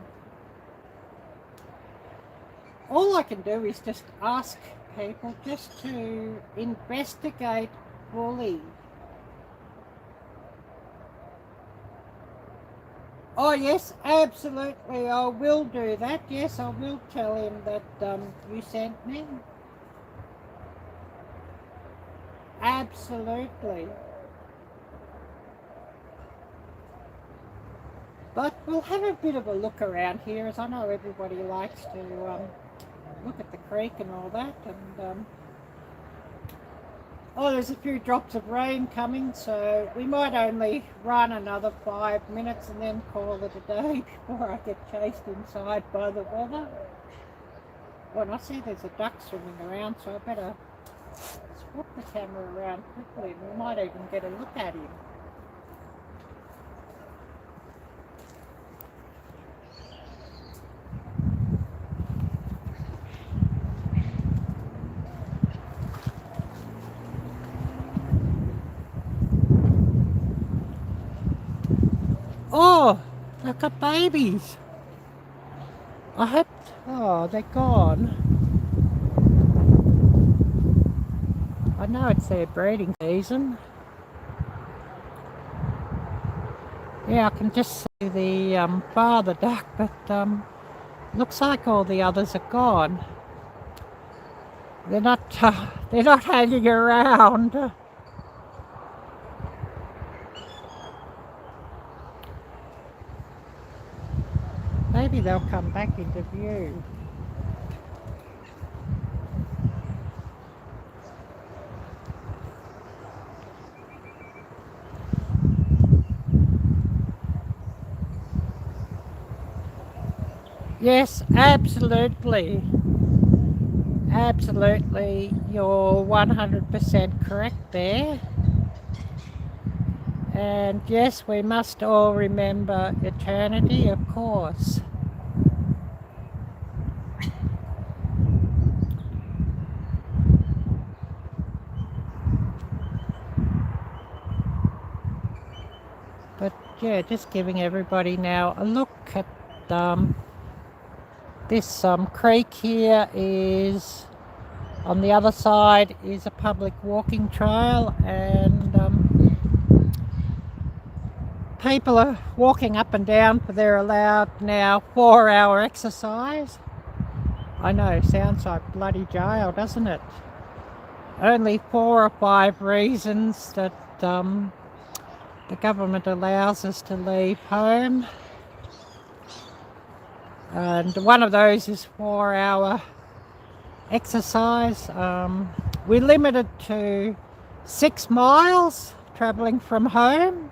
all I can do is just ask people just to investigate fully. Oh yes, absolutely, I will do that. Yes, I will tell him that you sent me. Absolutely. But we'll have a bit of a look around here, as I know everybody likes to look at the creek and all that. And oh, there's a few drops of rain coming, so we might only run another 5 minutes and then call it a day before I get chased inside by the weather. Oh, and I see there's a duck swimming around, so I better swap the camera around quickly, and we might even get a look at him. Oh, look at babies. I hope, oh, they're gone. I know it's their breeding season. Yeah, I can just see the father duck, but looks like all the others are gone. They're not hanging around. Maybe they'll come back into view. Yes, absolutely. Absolutely, you're 100% correct there. And yes, we must all remember eternity, of course. But yeah, just giving everybody now a look at this creek here. Is on the other side is a public walking trail, and people are walking up and down for their allowed now 4-hour exercise. I know, sounds like bloody jail, doesn't it? Only 4 or 5 reasons that the government allows us to leave home, and one of those is 4-hour exercise. We're limited to 6 miles travelling from home,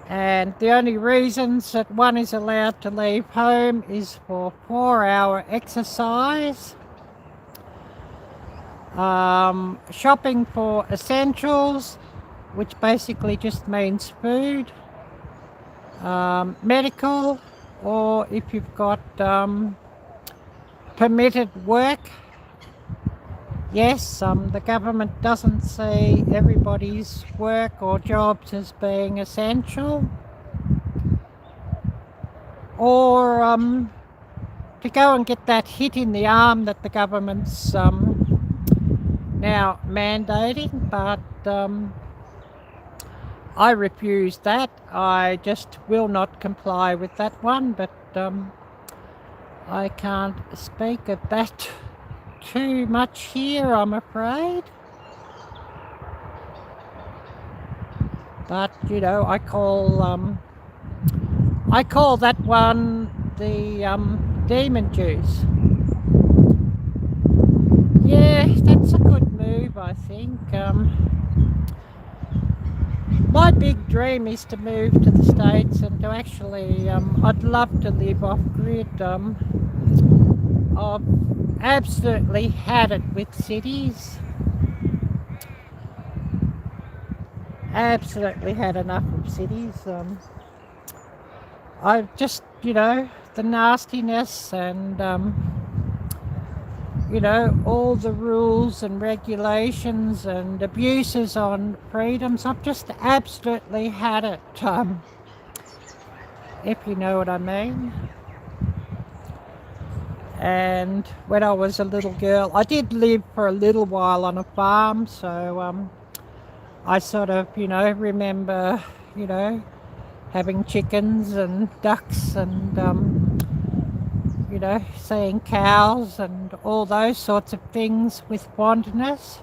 and the only reasons that one is allowed to leave home is for 4-hour exercise, shopping for essentials, which basically just means food, medical, or if you've got permitted work. Yes, the government doesn't see everybody's work or jobs as being essential, or to go and get that hit in the arm that the government's now mandating, but I refuse that. I just will not comply with that one, but I can't speak of that too much here, I'm afraid. But you know, I call that one the demon juice. Yeah, that's a good move, I think. My big dream is to move to the States and to actually, I'd love to live off grid. absolutely had it with cities. Absolutely had enough of cities. I just, the nastiness and, all the rules and regulations and abuses on freedoms. I've just absolutely had it, if you know what I mean. And when I was a little girl, I did live for a little while on a farm, so I sort of, remember, having chickens and ducks and, seeing cows and all those sorts of things with fondness.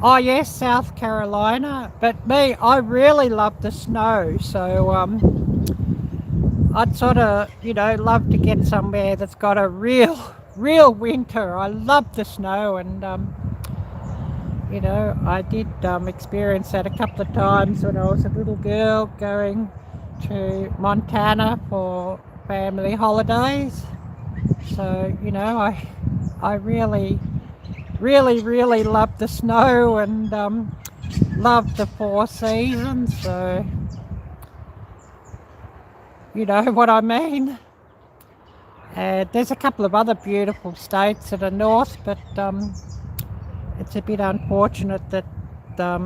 Oh yes, South Carolina, but me, I really love the snow, so I'd sort of, love to get somewhere that's got a real winter. I love the snow, and I did experience that a couple of times when I was a little girl going to Montana for family holidays. So, I really love the snow and love the 4 seasons. So, you know what I mean? There's a couple of other beautiful states that are north, but it's a bit unfortunate that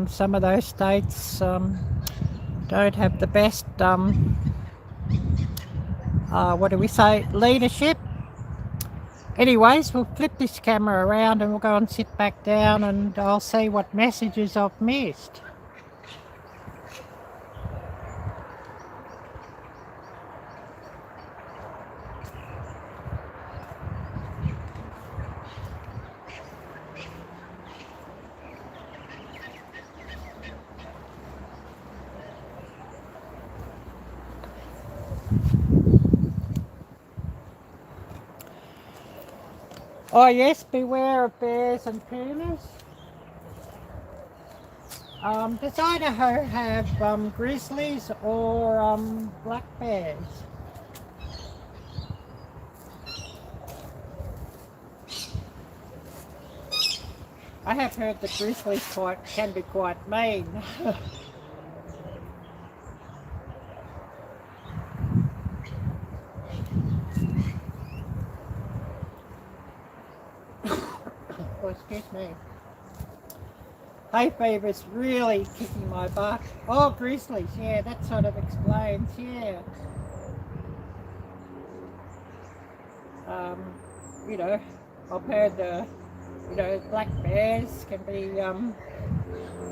some of those states don't have the best, what do we say, leadership. Anyways, we'll flip this camera around and we'll go and sit back down and I'll see what messages I've missed. Oh yes, beware of bears and pumas. Does Idaho have grizzlies or black bears? I have heard that grizzlies can be quite mean. Oh, excuse me. Hay fever's really kicking my butt. Oh, grizzlies, yeah, that sort of explains, yeah. I've heard, black bears can be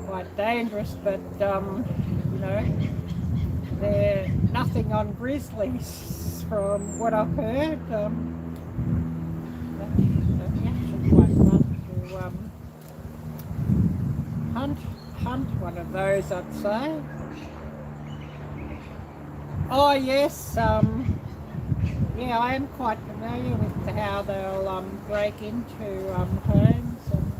quite dangerous, but, they're nothing on grizzlies from what I've heard. It's actually quite fun to hunt one of those, I'd say. Oh yes, yeah, I am quite familiar with how they'll break into homes, and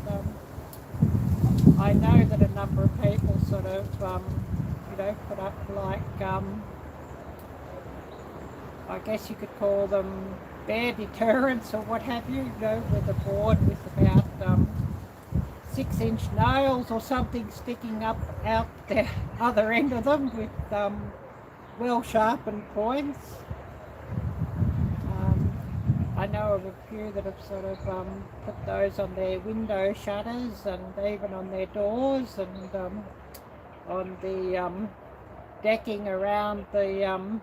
I know that a number of people sort of, put up like, I guess you could call them bear deterrents or what have you, with a board with about 6-inch nails or something sticking up out the other end of them with well sharpened points. I know of a few that have sort of put those on their window shutters and even on their doors and on the decking around the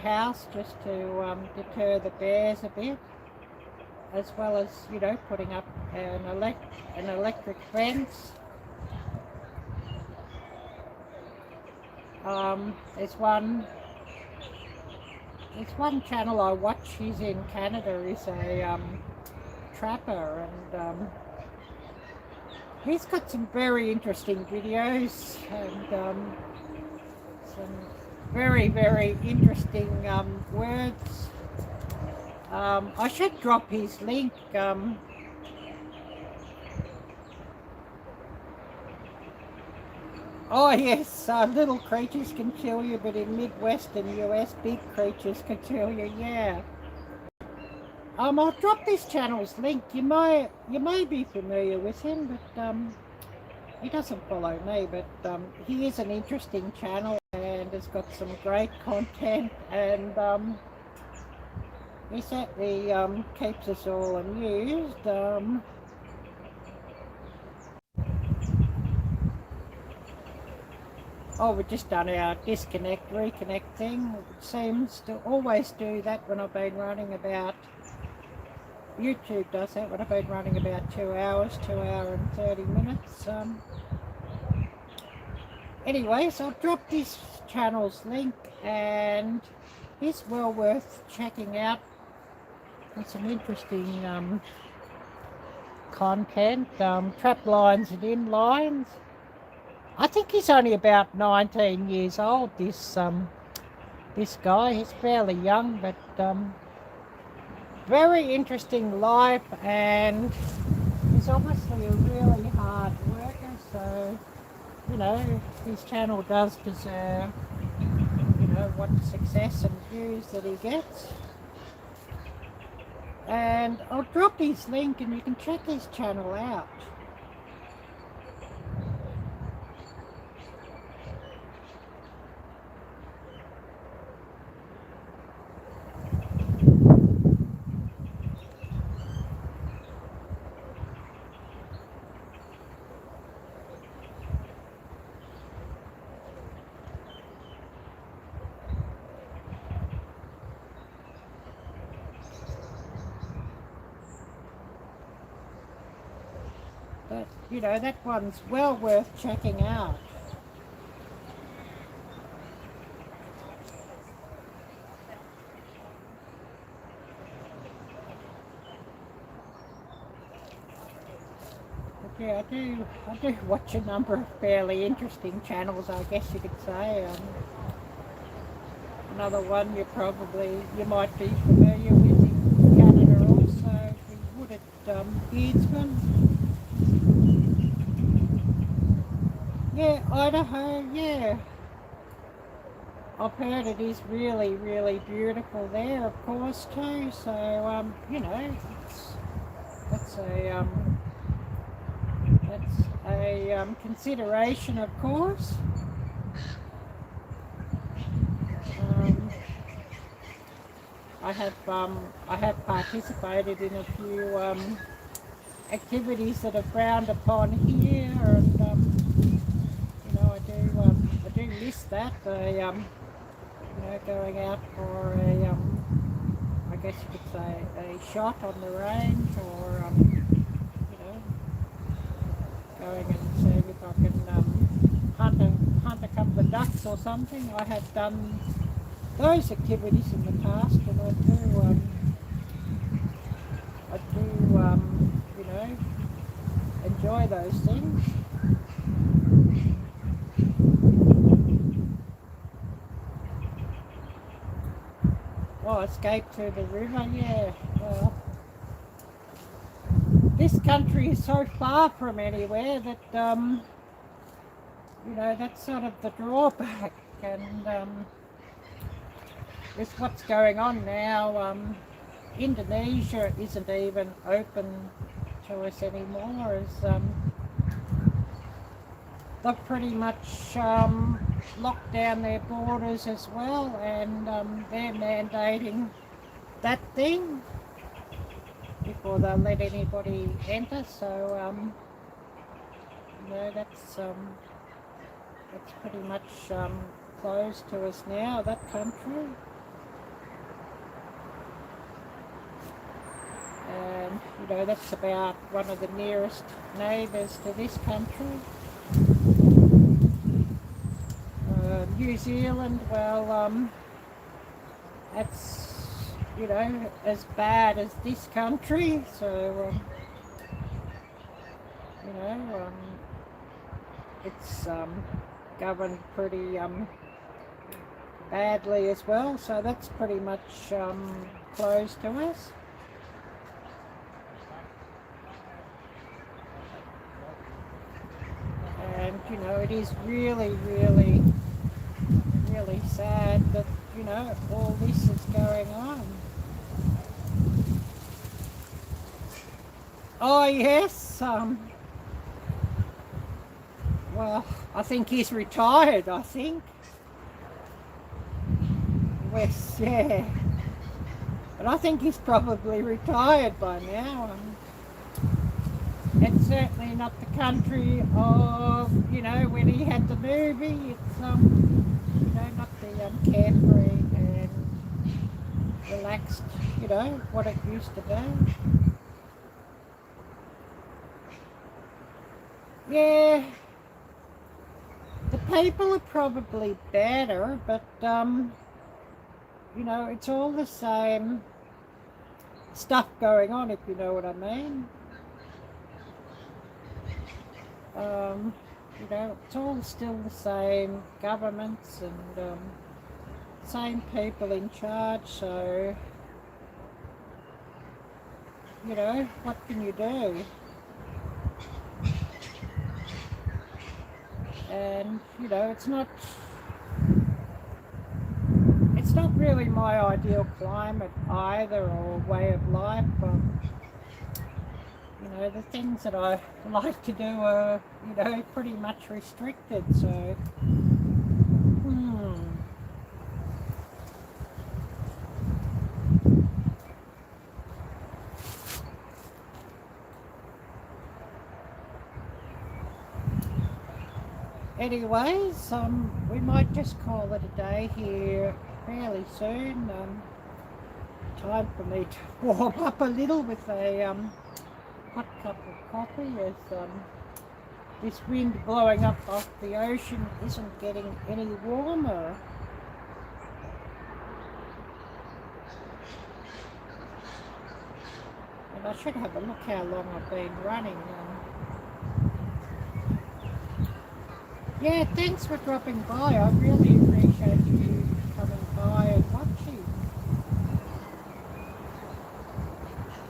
house, just to deter the bears a bit, as well as putting up an electric fence. There's one channel I watch. He's in Canada. He's a trapper, and he's got some very interesting videos and some very interesting words. I should drop his link. Oh yes, little creatures can kill you, but in Midwestern US, big creatures can kill you, yeah. I'll drop this channel's link. You may be familiar with him, but he doesn't follow me. But he is an interesting channel and has got some great content, and he certainly keeps us all amused. Oh, we've just done our disconnect, reconnect thing. It seems to always do that when I've been running about, YouTube does that when I've been running about 2 hours, 2 hours and 30 minutes. Anyways, I'll drop this channel's link, and it's well worth checking out. There's some interesting content, trap lines and inlines. I think he's only about 19 years old, this guy. He's fairly young, but very interesting life, and he's obviously a really hard worker, so, you know, his channel does deserve, you know, what success and views that he gets. And I'll drop his link and you can check his channel out. But, you know, that one's well worth checking out. But yeah, I do watch a number of fairly interesting channels, I guess you could say. Another one you might be familiar with in Canada also, the Wooded Beardsman. Yeah, Idaho, yeah. I've heard it is really, really beautiful there, of course, too. So, you know, that's a consideration, of course. I have participated in a few activities that are frowned upon here, and you know, I do miss that. You know, going out for a I guess you could say a shot on the range, or you know, going and seeing if I can hunt a couple of ducks or something. I have done those activities in the past, and I do you know, enjoy those things. Oh, escape to the river, yeah. Well, this country is so far from anywhere that you know, that's sort of the drawback. And with what's going on now, Indonesia isn't even open to us anymore, as they've pretty much locked down their borders as well, and they're mandating that thing before they'll let anybody enter. So you know, that's pretty much closed to us now, that country. And you know, that's about one of the nearest neighbours to this country. New Zealand, well, that's, you know, as bad as this country, so you know, it's governed pretty badly as well, so that's pretty much closed to us. And you know, it is really, really, really sad that, you know, all this is going on. Oh yes, well, I think he's retired, I think. Wes, yeah. But I think he's probably retired by now. It's certainly not the country of, when he had the movie. It's, not the carefree and relaxed, what it used to be. Yeah, the people are probably better, but, it's all the same stuff going on, if you know what I mean. It's all still the same governments and same people in charge, so, what can you do? And, it's not really my ideal climate either, or way of life. The things that I like to do are, pretty much restricted, so, Anyways, we might just call it a day here fairly soon. Time for me to warm up a little with a hot cup of coffee, as this wind blowing up off the ocean isn't getting any warmer. And I should have a look how long I've been running. Yeah, thanks for dropping by. I really appreciate you coming by and watching.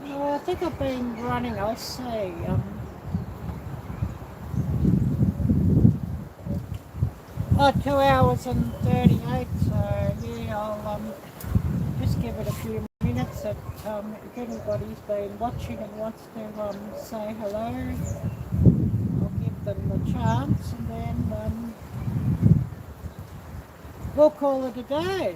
I think I've been running, I'll say, 2 hours and 38, so yeah, I'll just give it a few minutes. If anybody's been watching and wants to say hello, I'll give them the chance, and then we'll call it a day.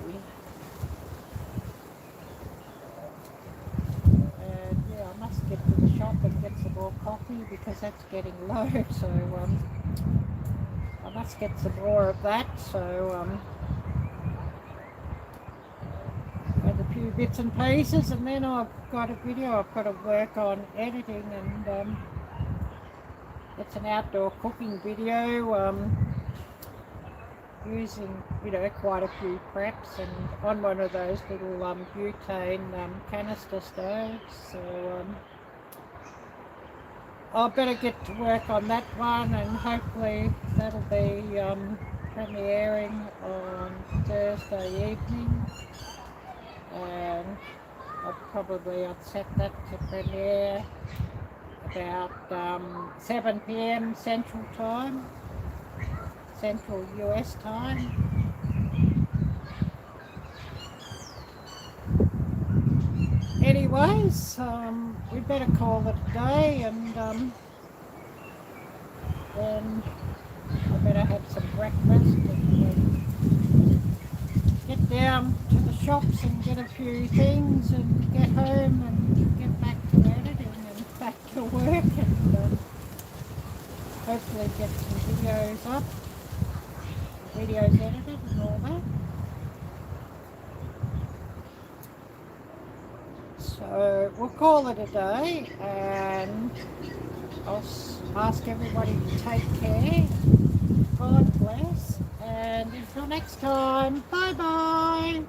And yeah, I must get to the shop and get some more coffee because that's getting low, so I must get some more of that, so and a few bits and pieces, and then I've got a video I've got to work on editing, and it's an outdoor cooking video using quite a few preps, and on one of those little butane canister stoves, so I better get to work on that one, and hopefully that'll be premiering on Thursday evening, and I'll probably set that to premiere about 7 p.m. Central Time, Central US Time. Anyways, we better call it a day, and then I better have some breakfast and get down to the shops and get a few things and get home and get back to editing and back to work, and hopefully get some videos up, videos edited and all that. So we'll call it a day, and I'll ask everybody to take care. God bless, and until next time, bye bye.